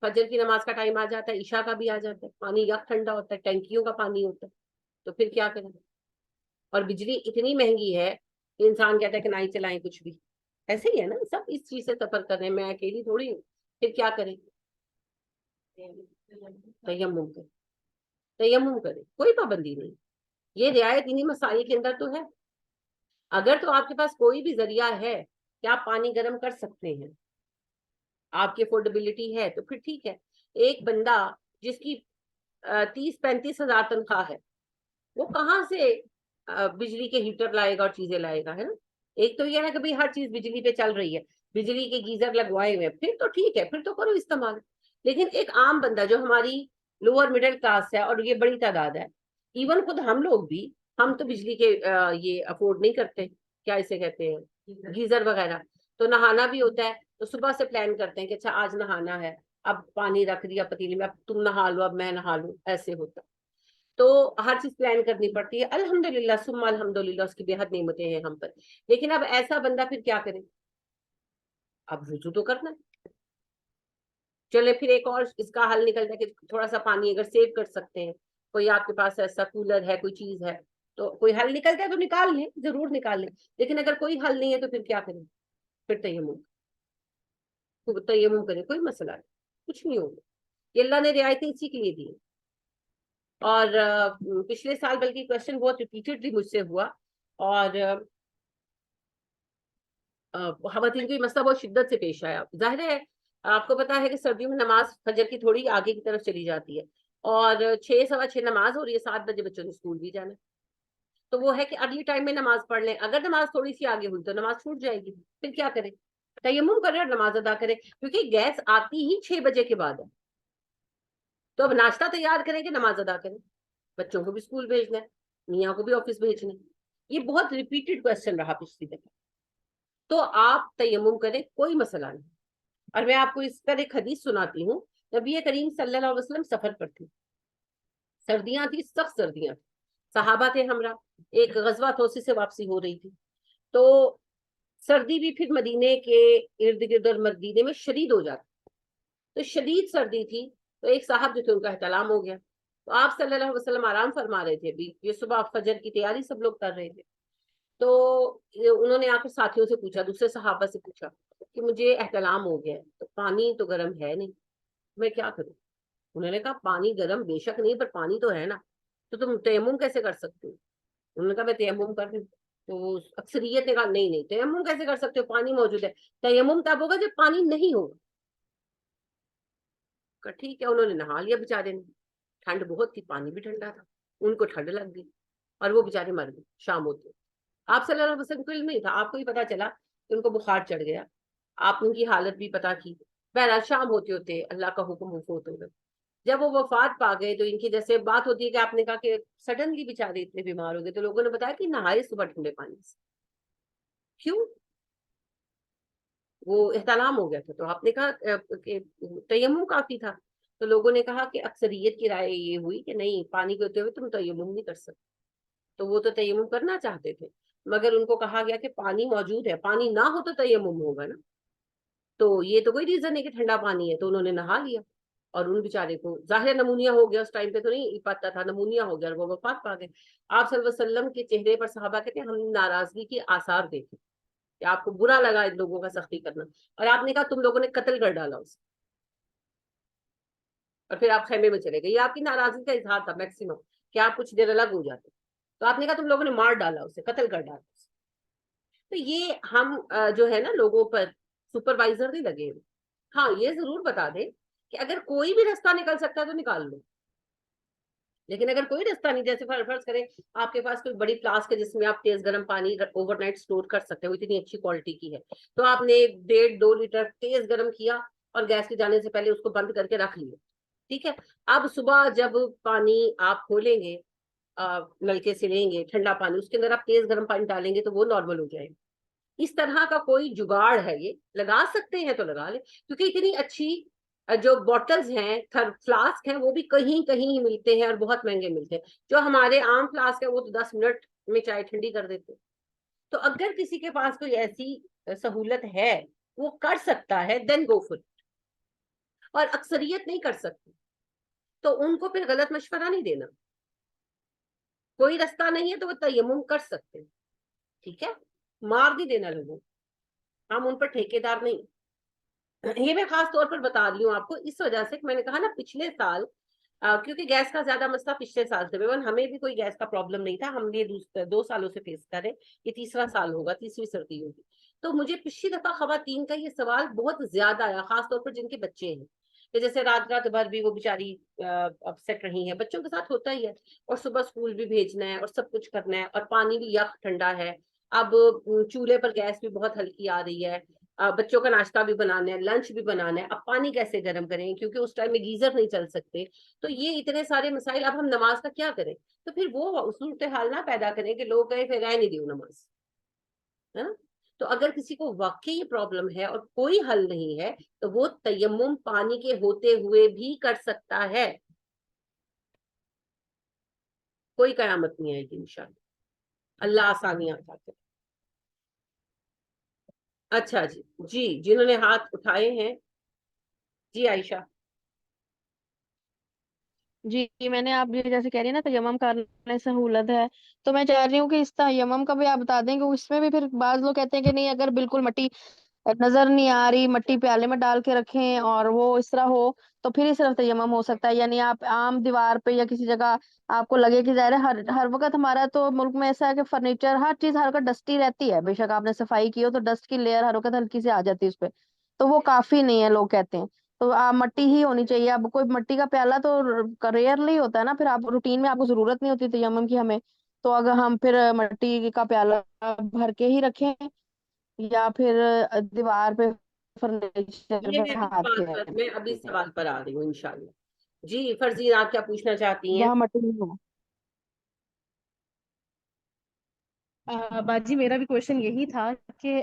فجر کی نماز کا ٹائم آ جاتا ہے، عشاء کا بھی آ جاتا ہے، پانی یک ٹھنڈا ہوتا ہے، ٹینکیوں کا پانی ہوتا ہے، تو پھر کیا کریں؟ اور بجلی اتنی مہنگی ہے کہ انسان کہتا ہے کہ نہ ہی چلائیں کچھ بھی. ایسے ہی ہے نا، سب اس چیز سے سفر کر رہے ہیں، میں اکیلی تھوڑی ہوں. پھر کیا کریں؟ تیمم کریں، تیمم کریں، کوئی پابندی نہیں. یہ رعایت انہی مسائل کے اندر تو ہے. اگر تو آپ کے پاس کوئی بھی ذریعہ ہے کہ آپ پانی گرم کر سکتے ہیں، آپ کی افورڈیبلٹی ہے، تو پھر ٹھیک ہے. ایک بندہ جس کی 30-35 ہزار تنخواہ ہے، وہ کہاں سے بجلی کے ہیٹر لائے گا اور چیزیں لائے گا، ہے نا. ایک تو یہ ہے کہ بھئی ہر چیز بجلی پہ چل رہی ہے، بجلی کے گیزر لگوائے ہوئے ہیں، پھر تو ٹھیک ہے، پھر تو کرو استعمال. لیکن ایک عام بندہ جو ہماری لوور مڈل کلاس ہے، اور یہ بڑی تعداد ہے، ایون خود ہم لوگ بھی، ہم تو بجلی کے یہ افورڈ نہیں کرتے، کیا اسے کہتے ہیں، گیزر وغیرہ. تو نہانا بھی ہوتا ہے تو صبح سے پلان کرتے ہیں کہ اچھا آج نہانا ہے، اب پانی رکھ دیا پتیلی میں، اب تم نہا لو اب میں نہا لوں، ایسے ہوتا. تو ہر چیز پلان کرنی پڑتی ہے. الحمدللہ ثم الحمدللہ اس کی بے حد نعمتیں ہیں ہم پر. لیکن اب ایسا بندہ پھر کیا کرے؟ اب وضو تو کرنا ہے. چلے پھر ایک اور اس کا حل نکلتا ہے کہ تھوڑا سا پانی اگر سیو کر سکتے ہیں، کوئی آپ کے پاس ایسا کولر ہے، کوئی چیز ہے، تو کوئی حل نکلتا ہے تو نکال لیں، ضرور نکال لیں. لیکن اگر کوئی حل نہیں ہے تو پھر کیا کریں؟ پھر تیمم کریں، کوئی مسئلہ نہیں، کچھ نہیں ہوگا. یہ اللہ نے رعایتیں اسی کے لیے دی. اور پچھلے سال بلکہ کوشچن بہت ریپیٹڈلی مجھ سے ہوا، اور خواتین کو یہ مسئلہ بہت شدت سے پیش آیا. ظاہر ہے آپ کو پتا ہے کہ سردیوں میں نماز فجر کی تھوڑی آگے کی طرف چلی جاتی ہے، اور 6:15 نماز ہو رہی ہے، 7 بجے بچوں نے اسکول بھی جانا ہے. تو وہ ہے کہ ارلی ٹائم میں نماز پڑھ لیں. اگر نماز تھوڑی سی آگے ہوئی تو نماز چھوٹ جائے گی، پھر کیا کریں؟ تیمم کریں اور نماز ادا کریں، کیونکہ گیس آتی ہی 6 بجے کے بعد ہے. تو اب ناشتہ تیار کریں کہ نماز ادا کریں؟ بچوں کو بھی اسکول بھیجنا ہے، میاں کو بھی آفس بھیجنا ہے. یہ بہت ریپیٹڈ کوشچن رہا پچھلی دفعہ. تو آپ تیمم کریں، کوئی مسئلہ نہیں. اور میں آپ کو اس پر ایک حدیث سناتی ہوں. نبی کریم صلی اللہ علیہ وسلم سفر پر تھے, سردیاں تھی, سخت سردیاں تھی, صحابہ تھے ہمراہ, ایک غزوہ توسی سے واپسی ہو رہی تھی. تو سردی بھی پھر مدینے کے ارد گرد اور مدینے میں شدید ہو جاتی, تو شدید سردی تھی. تو ایک صاحب جو تھے ان کا احتلام ہو گیا. تو آپ صلی اللہ علیہ وسلم آرام فرما رہے تھے, ابھی یہ صبح فجر کی تیاری سب لوگ کر رہے تھے. تو انہوں نے آ کے ساتھیوں سے پوچھا, دوسرے صحابہ سے پوچھا کہ مجھے احتلام ہو گیا ہے, تو پانی تو گرم ہے نہیں, میں کیا کروں؟ انہوں نے کہا پانی گرم بے شک نہیں, پر پانی تو ہے نا, تو تم تیمم کیسے کر سکتے ہو؟ انہوں نے کہا میں تیمم کر دوں. تو اکثریت نے کہا نہیں نہیں, تیمم کیسے کر سکتے ہو, پانی موجود ہے. تیمم تب ہوگا جب پانی نہیں ہوگا. کہا ٹھیک ہے. انہوں نے نہا لیا بیچارے نے, ٹھنڈ بہت تھی, پانی بھی ٹھنڈا تھا, ان کو ٹھنڈ لگ گئی اور وہ بیچارے مر گئے شام ہوتے. آپ صلی اللہ علیہ وسلم کو علم نہیں تھا, آپ کو ہی پتا چلا کہ ان کو بخار چڑھ گیا. آپ ان کی حالت بھی پتا کی. بہرحال شام ہوتے ہوتے اللہ کا حکم وفات ہو گئے. جب وہ وفات پا گئے تو ان کی جیسے بات ہوتی ہے کہ آپ نے کہا کہ سڈنلی بیچارے اتنے بیمار ہو گئے, تو لوگوں نے بتایا کہ نہائے صبح ٹھنڈے پانی سے. کیوں؟ وہ احتلام ہو گیا تھا. تو آپ نے کہا کہ تیمم کافی تھا. تو لوگوں نے کہا کہ اکثریت کی رائے یہ ہوئی کہ نہیں, پانی کے ہوتے ہوئے تم تیمم نہیں کر سکتے. تو وہ تو تیمم کرنا چاہتے تھے, مگر ان کو کہا گیا کہ پانی موجود ہے, پانی نہ ہو تو تیمم ہوگا نا. تو یہ تو کوئی ریزن ہے کہ ٹھنڈا پانی ہے. تو انہوں نے نہا لیا, اور ان بیچارے کو ظاہر نمونیا ہو گیا, اس ٹائم پہ تو نہیں پتا تھا, نمونیا ہو گیا اور وہ وفات پا گئے. آپ صلی اللہ علیہ وسلم کے چہرے پر صحابہ کہتے ہیں ہم نے ناراضگی کے آثار دیکھے, کہ آپ کو برا لگا ان لوگوں کا سختی کرنا, اور آپ نے کہا تم لوگوں نے قتل کر ڈالا اسے, اور پھر آپ خیمے میں چلے گئے. یہ آپ کی ناراضگی کا اظہار تھا میکسیمم, کہ آپ کچھ دیر الگ ہو جاتے. تو آپ نے کہا تم لوگوں نے مار ڈالا اسے, قتل کر ڈالا اسے. تو یہ ہم جو ہے نا لوگوں پر سپروائزر نہیں لگے. ہاں یہ ضرور بتا دیں کہ اگر کوئی بھی راستہ نکل سکتا ہے تو نکال لو, لیکن اگر کوئی راستہ نہیں, جیسے فرض کریں آپ کے پاس کوئی بڑی فلاسک ہے جس میں آپ تیز گرم پانی اوور نائٹ اسٹور کر سکتے ہیں, وہ اتنی اچھی کوالٹی کی ہے, تو آپ نے 1.5-2 لیٹر تیز گرم کیا اور گیس کے جانے سے پہلے اس کو بند کر کے رکھ لیا, ٹھیک ہے. اب صبح جب پانی آپ کھولیں گے, نلکے سے لیں گے ٹھنڈا پانی, اس کے اندر آپ تیز گرم پانی ڈالیں گے تو وہ نارمل ہو جائے گا. اس طرح کا کوئی جگاڑ ہے, یہ لگا سکتے ہیں تو لگا لیں, کیونکہ اتنی اچھی جو بوٹلز ہیں, فلاسک ہیں, وہ بھی کہیں کہیں ہی ملتے ہیں اور بہت مہنگے ملتے ہیں. جو ہمارے عام فلاسک ہیں وہ تو 10 منٹ میں چائے ٹھنڈی کر دیتے. تو اگر کسی کے پاس کوئی ایسی سہولت ہے, وہ کر سکتا ہے, دین گو فور. اور اکثریت نہیں کر سکتی, تو ان کو پھر غلط مشورہ نہیں دینا. کوئی راستہ نہیں ہے تو وہ تیمم کر سکتے ہیں, ٹھیک ہے. مار نہیں دینا لوگوں, ہم ان پر ٹھیکیدار نہیں. یہ میں خاص طور پر بتا رہی ہوں آپ کو اس وجہ سے کہ میں نے کہا نا پچھلے سال کیونکہ گیس کا زیادہ مسئلہ پچھلے سال سے, ہمیں بھی کوئی گیس کا پرابلم نہیں تھا, ہم یہ 2 سالوں سے فیس کر رہے, یہ تیسرا سال ہوگا, تیسری سردی ہوگی. تو مجھے پچھلی دفعہ خواتین کا یہ سوال بہت زیادہ آیا, خاص طور پر جن کے بچے ہیں, کہ جیسے رات بھر بھی وہ بیچاری اپسیٹ رہی ہیں. بچوں کے ساتھ ہوتا ہی ہے, اور صبح اسکول بھی بھیجنا ہے اور سب کچھ کرنا ہے, اور پانی بھی یخ ٹھنڈا ہے. اب چولہے پر گیس بھی بہت ہلکی آ رہی ہے, بچوں کا ناشتہ بھی بنانا ہے, لنچ بھی بنانا ہے, اب پانی کیسے گرم کریں کیونکہ اس ٹائم میں گیزر نہیں چل سکتے. تو یہ اتنے سارے مسائل, اب ہم نماز کا کیا کریں؟ تو پھر وہ صورتحال نہ پیدا کریں کہ لوگ کہیں پھر رہ نہیں دیو نماز, ہے نا. تو اگر کسی کو واقعی یہ پرابلم ہے اور کوئی حل نہیں ہے, تو وہ تیمم پانی کے ہوتے ہوئے بھی کر سکتا ہے. کوئی قیامت نہیں آئے گی انشاءاللہ, اللہ آسانیاں عطا کرے. اچھا جی, جی جنہوں نے ہاتھ اٹھائے ہیں, جی عائشہ. جی میں نے آپ جیسے کہہ رہی ہیں نا تیمم کرنے سے سہولت ہے, تو میں چاہ رہی ہوں کہ اس تیمم کا بھی آپ بتا دیں کہ اس میں بھی پھر بعض لوگ کہتے ہیں کہ نہیں, اگر بالکل مٹی نظر نہیں آ رہی, مٹی پیالے میں ڈال کے رکھیں اور وہ اس طرح ہو, تو پھر ہی صرف تیمم ہو سکتا ہے. یعنی آپ عام دیوار پہ یا کسی جگہ آپ کو لگے کہ ظاہر ہے ہر وقت ہمارا تو ملک میں ایسا ہے کہ فرنیچر ہر چیز ہر وقت ڈسٹی رہتی ہے, بے شک آپ نے صفائی کی ہو تو ڈسٹ کی لیئر ہر وقت ہلکی سے آ جاتی ہے اس پہ, تو وہ کافی نہیں ہے لوگ کہتے ہیں. تو مٹی ہی ہونی چاہیے. اب کوئی مٹی کا پیالہ تو ریئرلی ہوتا ہے نا, پھر آپ روٹین میں آپ کو ضرورت نہیں ہوتی تیمم کی ہمیں, تو اگر ہم پھر مٹی کا پیالہ بھر کے ہی رکھیں یا پھر دیوار پہ فرنیچر یہ بٹھا کے میں ابھی سوال پر آ رہی ہوں انشاءاللہ. جی فرزین, آپ کیا پوچھنا چاہتی ہیں؟ جہاں مٹی نہیں ہو. باجی میرا بھی کوشچن یہی تھا کہ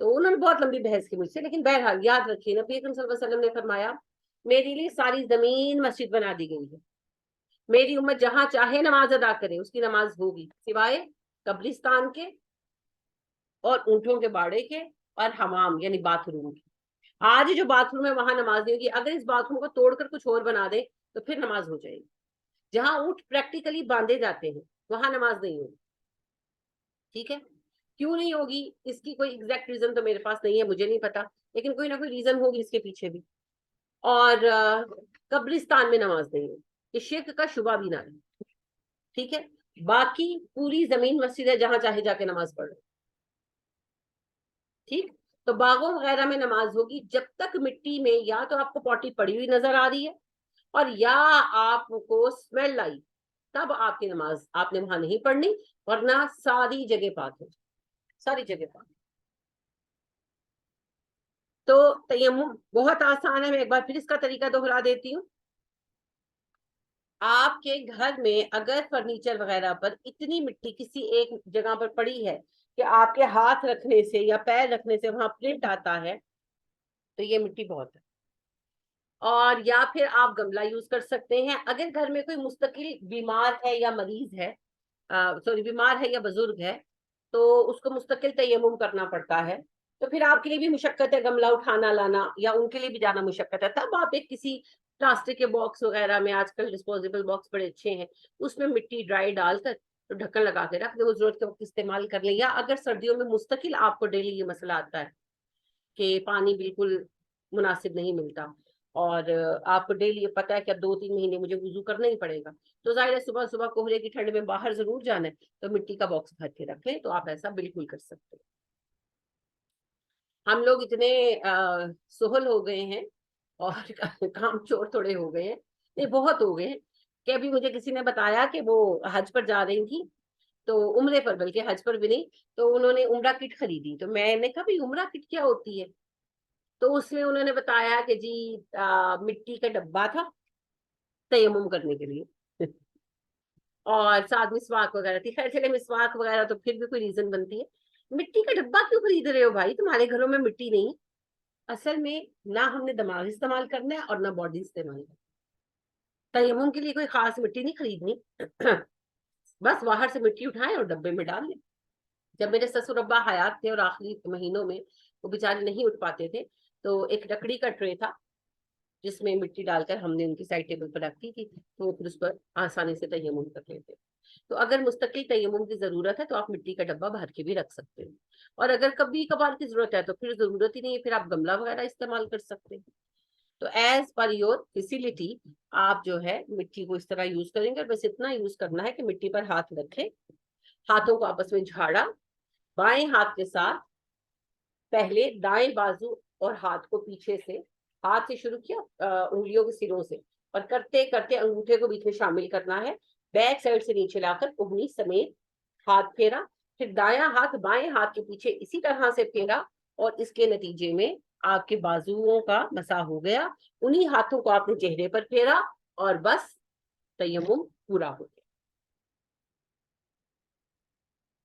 تو انہوں نے بہت لمبی بحث کی مجھ سے، لیکن بہرحال یاد رکھیے نبی اکرم صلی اللہ علیہ وسلم نے فرمایا میرے لیے ساری زمین مسجد بنا دی گئی ہے، میری امت جہاں چاہے نماز ادا کرے اس کی نماز ہوگی، سوائے قبرستان کے اور اونٹوں کے باڑے کے اور حمام یعنی باتھ روم کے۔ آج جو باتھ روم ہے وہاں نماز نہیں ہوگی، اگر اس باتھ روم کو توڑ کر کچھ اور بنا دے تو پھر نماز ہو جائے گی۔ جہاں اونٹ پریکٹیکلی باندھے جاتے ہیں وہاں نماز نہیں ہوگی، ٹھیک ہے؟ کیوں نہیں ہوگی اس کی کوئی ایگزیکٹ ریزن تو میرے پاس نہیں ہے، مجھے نہیں پتا، لیکن کوئی نہ کوئی ریزن ہوگی اس کے پیچھے بھی۔ اور قبرستان میں نماز نہیں ہوگی کہ شرک کا شبہ بھی نہ رہے، ٹھیک ہے؟ باقی پوری زمین مسجد ہے، جہاں چاہے جا کے نماز پڑھ لو، ٹھیک؟ تو باغوں وغیرہ میں نماز ہوگی جب تک مٹی میں یا تو آپ کو پوٹی پڑی ہوئی نظر آ رہی ہے اور یا آپ کو اسمیل آئی، تب آپ کی نماز آپ نے وہاں نہیں پڑھنی، ورنہ ساری جگہ پاک ہے، ساری جگہ پاک۔ تو تیمم بہت آسان ہے، میں ایک بار پھر اس کا طریقہ دوہرا دیتی ہوں۔ آپ کے گھر میں اگر فرنیچر وغیرہ پر اتنی مٹی کسی ایک جگہ پر پڑی ہے کہ آپ کے ہاتھ رکھنے سے یا پیر رکھنے سے وہاں پرنٹ آتا ہے تو یہ مٹی بہت ہے۔ اور یا پھر آپ گملہ یوز کر سکتے ہیں۔ اگر گھر میں کوئی مستقل بیمار ہے یا مریض ہے، بیمار ہے یا بزرگ ہے، تو اس کو مستقل تیمم کرنا پڑتا ہے، تو پھر آپ کے لیے بھی مشقت ہے گملہ اٹھانا لانا، یا ان کے لیے بھی جانا مشقت ہے، تب آپ ایک کسی پلاسٹک کے باکس وغیرہ میں، آج کل ڈسپوزیبل باکس بڑے اچھے ہیں، اس میں مٹی ڈرائی ڈال کر تو ڈھکن لگا کے رکھ دیں، وہ ضرورت کے وقت استعمال کر لیں۔ یا اگر سردیوں میں مستقل آپ کو ڈیلی یہ مسئلہ آتا ہے کہ پانی بالکل مناسب نہیں ملتا اور آپ کو ڈیلی یہ پتا ہے کہ اب 2-3 مہینے مجھے وضو کرنا ہی پڑے گا، تو ظاہر ہے صبح صبح کوہرے کی ٹھنڈ میں باہر ضرور جانا ہے، تو مٹی کا باکس بھر کے رکھ لیں، تو آپ ایسا بالکل کر سکتے ہیں۔ ہم لوگ اتنے سہل ہو گئے ہیں اور کام چور تھوڑے ہو گئے ہیں، نہیں بہت ہو گئے ہیں، کہ ابھی مجھے کسی نے بتایا کہ وہ حج پر جا رہی تھی، تو عمرے پر، بلکہ حج پر بھی نہیں، تو انہوں نے عمرہ کٹ خریدی، تو میں نے کہا بھی عمرہ کٹ کیا ہوتی ہے؟ تو اس میں انہوں نے بتایا کہ جی مٹی کا ڈبہ تھا تیمم کرنے کے لیے اور ساتھ مسواک وغیرہ تھی۔ خیر چلے مسواک وغیرہ تو پھر بھی کوئی ریزن بنتی ہے، مٹی کا ڈبہ کیوں خرید رہے ہو بھائی؟ تمہارے گھروں میں مٹی نہیں؟ اصل میں نہ ہم نے دماغ استعمال کرنا ہے اور نہ باڈی استعمال کرنا ہے، تیمم کے لیے کوئی خاص مٹی نہیں خریدنی، بس باہر سے مٹی اٹھائیں اور ڈبے میں ڈال لیں۔ جب میرے سسر ابا حیات تھے اور آخری مہینوں میں وہ بیچارے نہیں اٹھ پاتے تھے، تو ایک لکڑی کا ٹرے تھا جس میں مٹی ڈال کر ہم نے ان کی سائڈ ٹیبل پر رکھی تھی، تو وہ پھر اس پر آسانی سے تیمم کر لیتے۔ تو اگر مستقل تیمم کی ضرورت ہے تو آپ مٹی کا ڈبہ بھر کے بھی رکھ سکتے ہیں، اور اگر کبھی کبھار کی ضرورت ہے تو پھر ضرورت ہی نہیں ہے، پھر آپ گملہ وغیرہ استعمال کر سکتے ہیں۔ تو ایز پر یور فیسیلٹی آپ جو ہے مٹی کو اس طرح یوز کریں گے، اور بس اتنا یوز کرنا ہے کہ مٹی پر ہاتھ رکھے، ہاتھوں کو آپس میں جھاڑا، بائیں ہاتھ کے ساتھ پہلے دائیں بازو اور ہاتھ کو پیچھے سے، ہاتھ سے شروع کیا انگلیوں کے سروں سے، اور کرتے کرتے انگوٹھے کو بیچ میں شامل کرنا ہے، بیک سائڈ سے نیچے لا کر کوہنی سمیت ہاتھ پھیرا، پھر دایاں ہاتھ بائیں ہاتھ کے پیچھے اسی طرح سے پھیرا، اور اس کے نتیجے میں آپ کے بازوؤں کا مسح ہو گیا، انہی ہاتھوں کو آپ نے چہرے پر پھیرا اور بس تیمم پورا ہو گیا۔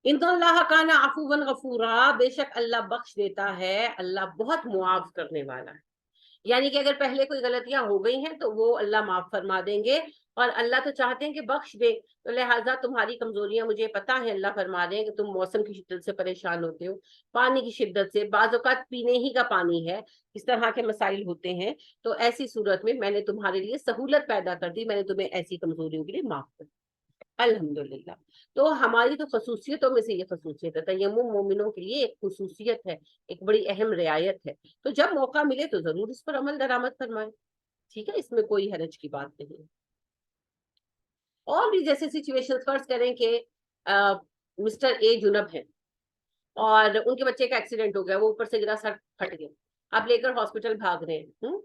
ان اللہ کان عفوا غفورا، بے شک اللہ بخش دیتا ہے، اللہ بہت معاف کرنے والا ہے۔ یعنی کہ اگر پہلے کوئی غلطیاں ہو گئی ہیں تو وہ اللہ معاف فرما دیں گے، اور اللہ تو چاہتے ہیں کہ بخش دے، تو لہٰذا تمہاری کمزوریاں مجھے پتا ہے، اللہ فرما دیں کہ تم موسم کی شدت سے پریشان ہوتے ہو، پانی کی شدت سے، بعض اوقات پینے ہی کا پانی ہے، اس طرح کے مسائل ہوتے ہیں، تو ایسی صورت میں میں نے تمہارے لیے سہولت پیدا کر دی، میں نے تمہیں ایسی کمزوریوں کے لیے معاف کر دیا، الحمدللہ۔ تو ہماری تو خصوصیتوں میں سے یہ خصوصیت ہے، تیمم مومنوں کے لیے ایک خصوصیت ہے، ایک بڑی اہم رعایت ہے، تو جب موقع ملے تو ضرور اس پر عمل درآمد فرمائیں، ٹھیک ہے؟ اس میں کوئی حرج کی بات نہیں۔ اور بھی جیسے سچویشن فرض کریں کہ مسٹر اے جنب ہے اور ان کے بچے کا ایکسیڈنٹ ہو گیا، وہ اوپر سے گرا، سر پھٹ گیا، اب لے کر ہاسپٹل بھاگ رہے ہیں،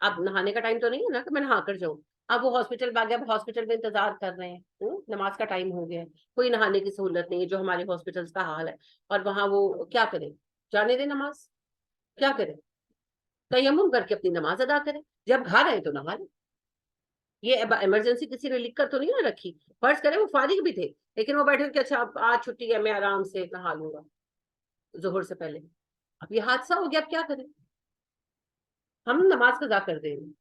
اب نہانے کا ٹائم تو نہیں ہے نا کہ میں نہا کر جاؤں، اب وہ ہاسپٹل بھاگ گیا، اب ہاسپٹل میں انتظار کر رہے ہیں، نماز کا ٹائم ہو گیا ہے، کوئی نہانے کی سہولت نہیں ہے جو ہمارے ہاسپٹلس کا حال ہے، اور وہاں وہ کیا کریں؟ جانے دیں نماز، کیا کریں؟ تیمم کر کے اپنی نماز ادا کریں، جب گھر آئے تو نہا لیں۔ یہ ایمرجنسی کسی نے لکھ کر تو نہیں نہ رکھی، فرض کریں وہ فارغ بھی تھے لیکن وہ بیٹھے کہ اچھا آج چھٹی ہے میں آرام سے نہا لوں گا ظہر سے پہلے، اب یہ حادثہ ہو گیا، اب کیا کریں؟ ہم نماز قضا کر دیں گے،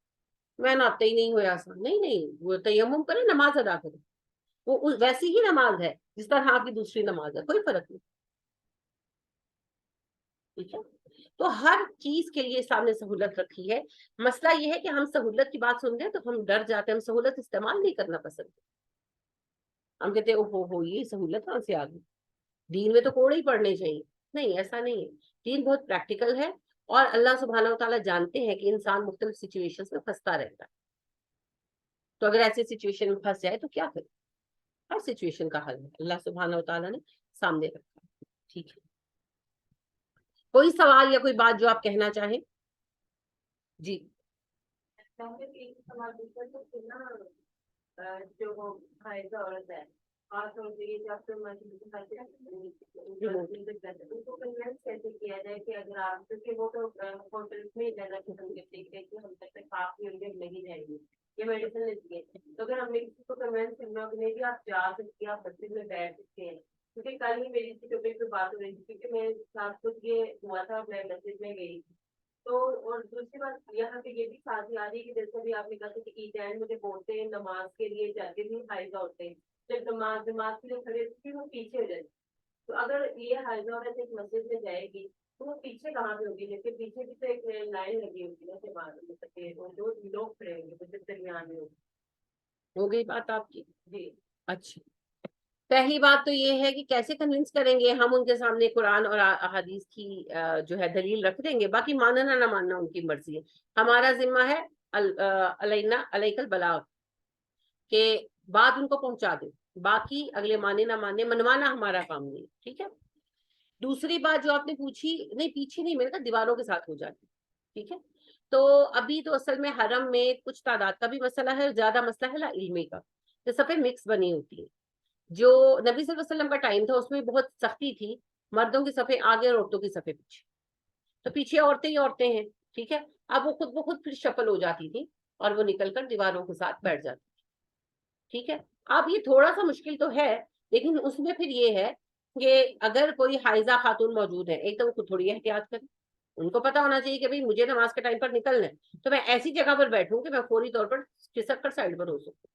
میں ناتے ہی نہیں ہوا ایسا، نہیں، وہ تیمم کرے، نماز ادا کرے، وہ ویسی ہی نماز ہے جس طرح آپ کی دوسری نماز ہے، کوئی فرق نہیں. ٹھیک ہے، تو ہر چیز کے لیے اسلام نے سہولت رکھی ہے. مسئلہ یہ ہے کہ ہم سہولت کی بات سنتے ہیں تو ہم ڈر جاتے ہیں، ہم سہولت استعمال نہیں کرنا پسند کرتے. ہم کہتے ہیں ہو یہ سہولت کہاں سے آ گئی، دین میں تو کوڑے ہی پڑنے چاہیے. نہیں، ایسا نہیں ہے. دین بہت پریکٹیکل ہے، اور اللہ سبحانہ و تعالیٰ جانتے ہیں کہ انسان مختلف سچویشن میں پھنستا رہتا ہے. تو اگر ایسے سچویشن میں پھنس جائے تو کیا کرے؟ ہر سچویشن کا حل ہے اللہ سبحانہ و تعالیٰ نے سامنے رکھا ہے. ٹھیک ہے، کوئی سوال یا کوئی بات جو آپ کہنا چاہیں؟ جی. جو حائض عورت ہے کیسے کیا جائے کہ اگر آپ، کیونکہ وہ تو ہوٹل میں زیادہ قسم کے کہ ہم تک کافی نہیں جائیں گے، یہ میڈیسن لیتی ہے، تو اگر ہم نے کسی کو کنوینس کرنا کہ نہیں آپ جا سکتے ہیں، آپ مسجد میں بیٹھ سکتے ہیں. کیونکہ کل ہی میری اسی ٹاپک پہ بات ہو رہی تھی، کیونکہ میرے ساتھ کچھ یہ ہوا تھا، میں مسجد میں گئی تھی. تو اور دوسری بات یہاں پہ یہ بھی ساتھ آ رہی ہے کہ جیسے بھی آپ نے کہا کہ عیدین مجھے بولتے ہیں نماز کے لیے جاتے بھی حائضہ ہوتے ہیں، جب نماز کے لیے کھڑے تھے وہ پیچھے ہو جاتے. تو اگر یہ حائضہ عورت ایک مسجد میں جائے گی تو وہ پیچھے کہاں پہ ہوگی؟ جیسے پیچھے بھی تو ایک لائن لگی ہوگی نا، جو لوگ کھڑے ہوں گے مسجد درمیان میں ہوگی. ہو گئی بات آپ کی؟ جی. اچھا، پہلی بات تو یہ ہے کہ کیسے کنونس کریں گے ہم ان کے سامنے قرآن اور احادیث کی جو ہے دلیل رکھ دیں گے، باقی ماننا نہ ماننا ان کی مرضی ہے. ہمارا ذمہ ہے علینا علیک البلاغ، کہ بات ان کو پہنچا دیں، باقی اگلے مانے نہ مانے منوانا ہمارا کام نہیں. ٹھیک ہے. دوسری بات جو آپ نے پوچھی، نہیں پیچھے نہیں، میرے کہا دیواروں کے ساتھ ہو جاتی. ٹھیک ہے، تو ابھی تو اصل میں حرم میں کچھ تعداد کا بھی مسئلہ ہے، زیادہ مسئلہ ہے علمی کا، تو صفیں مکس بنی ہوتی ہے. جو نبی صلی اللہ علیہ وسلم کا ٹائم تھا اس میں بہت سختی تھی، مردوں کی صفیں آگے اور عورتوں کی صفیں پیچھے، تو پیچھے عورتیں ہی عورتیں ہیں. ٹھیک ہے، اب وہ خود بخود پھر شفل ہو جاتی تھی اور وہ نکل کر دیواروں کے ساتھ بیٹھ جاتی تھی. ٹھیک ہے، اب یہ تھوڑا سا مشکل تو ہے، لیکن اس میں پھر یہ ہے کہ اگر کوئی حائضہ خاتون موجود ہے، ایک تو وہ خود تھوڑی احتیاط کرے، ان کو پتا ہونا چاہیے کہ بھئی مجھے نماز کے ٹائم پر نکلنا ہے، تو میں ایسی جگہ پر بیٹھوں کہ میں فوری طور پر کھسک کر سائڈ پر ہو سکوں.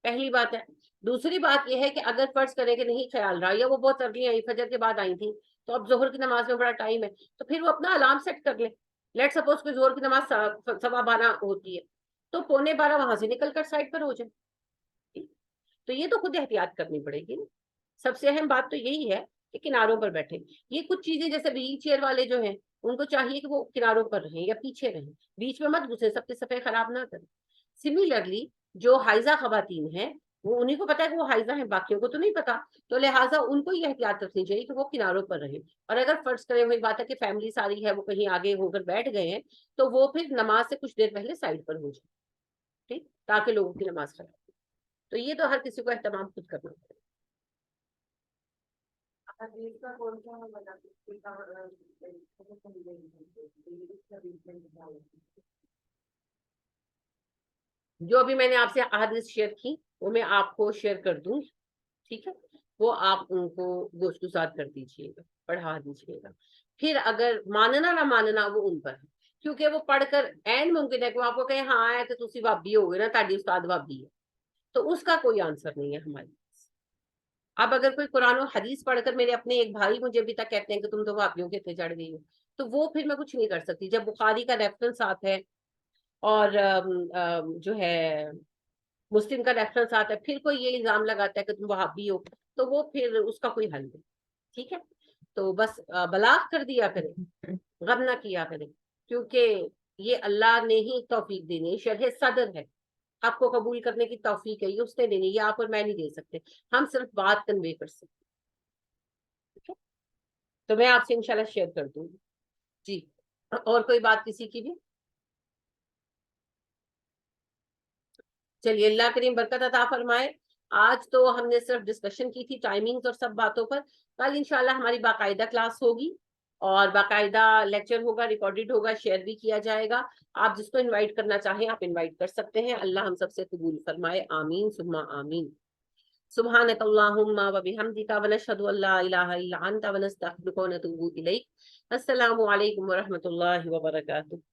پہلی بات ہے. دوسری بات یہ ہے کہ اگر فرض کرے کہ نہیں خیال رہا، یا وہ بہت ارلی آئی، فجر کے بعد آئی تھی، تو اب ظہر کی نماز میں بڑا ٹائم ہے، تو پھر وہ اپنا الارم سیٹ کر لے. لیٹ سپوز کہ ظہر کی نماز 12:15 ہوتی ہے، تو 11:15 وہاں سے نکل کر سائڈ پر ہو جائے. تو یہ تو خود احتیاط کرنی پڑے گی نا. سب سے اہم بات تو یہی ہے کہ کناروں پر بیٹھے. یہ کچھ چیزیں جیسے ویل چیئر والے جو ہیں ان کو چاہیے کہ وہ کناروں پر رہیں یا پیچھے رہیں، بیچ میں مت گھسے، سب کے صفیں خراب نہ کریں. سملرلی جو حائضہ خواتین ہیں وہ انہیں کو پتا ہے کہ وہ حائضہ ہیں، باقیوں کو تو نہیں پتا، تو لہٰذا ان کو یہ احتیاط رکھنی چاہیے کہ وہ کناروں پر رہیں. اور اگر فرض کرے ہوئی بات ہے کہ فیملی ساری ہے وہ کہیں آگے ہو کر بیٹھ گئے ہیں، تو وہ پھر نماز سے کچھ دیر پہلے سائڈ پر ہو جائے، ٹھیک، تاکہ لوگوں کی نماز خراب ہو. تو یہ تو ہر کسی کو اہتمام خود کرنا پڑے. حدیث کا کون سا جو ابھی میں نے آپ سے احادیث شیئر کی وہ میں آپ کو شیئر کر دوں. ٹھیک ہے، وہ آپ ان کو گوشت گزار کر دیجیے گا، پڑھا دیجیے گا. پھر اگر ماننا نہ ماننا وہ ان پر ہے، کیونکہ وہ پڑھ کر این ممکن ہے کہ وہ آپ کو کہیں ہاں آیا تو تسی وابی ہو گئے نا، تاڑی استاد وابی ہے، تو اس کا کوئی آنسر نہیں ہے ہمارے پاس. اب اگر کوئی قرآن و حدیث پڑھ کر، میرے اپنے ایک بھائی مجھے ابھی تک کہتے ہیں کہ تم تو وابیوں کے اتنے چڑھ گئی ہو، تو وہ پھر میں کچھ نہیں کر سکتی. جب بخاری کا ریفرنس آتا ہے اور جو ہے مسلم کا ریفرنس آتا ہے، پھر کوئی یہ الزام لگاتا ہے کہ تم وہابی ہو، تو وہ پھر اس کا کوئی حل نہیں. ٹھیک ہے، تو بس بلاغ کر دیا کریں، غم نہ کیا کریں، کیونکہ یہ اللہ نے ہی توفیق دینی ہے، شرح صدر ہے، آپ کو قبول کرنے کی توفیق ہے، یہ اس نے دینی، یہ آپ اور میں نہیں دے سکتے، ہم صرف بات کنوے کر سکتے. ٹھیک ہے، تو میں آپ سے انشاءاللہ شیئر کر دوں گی. جی، اور کوئی بات کسی کی بھی؟ چلیے، اللہ کریم برکت عطا فرمائے. آج تو ہم نے صرف ڈسکشن کی تھی ٹائمنگز اور سب باتوں پر. کل انشاءاللہ ہماری باقاعدہ کلاس ہوگی اور باقاعدہ لیکچر ہوگا، ریکارڈڈ ہوگا، شیئر بھی کیا جائے گا. آپ جس کو انوائٹ کرنا چاہیں آپ انوائٹ کر سکتے ہیں. اللہ ہم سب سے قبول فرمائے، آمین ثم آمین. سبحانك اللهم وبحمدك ونشهد ان لا اله الا انت ونستغفرك ونتوب اليك. السلام علیکم ورحمۃ اللہ وبرکاتہ.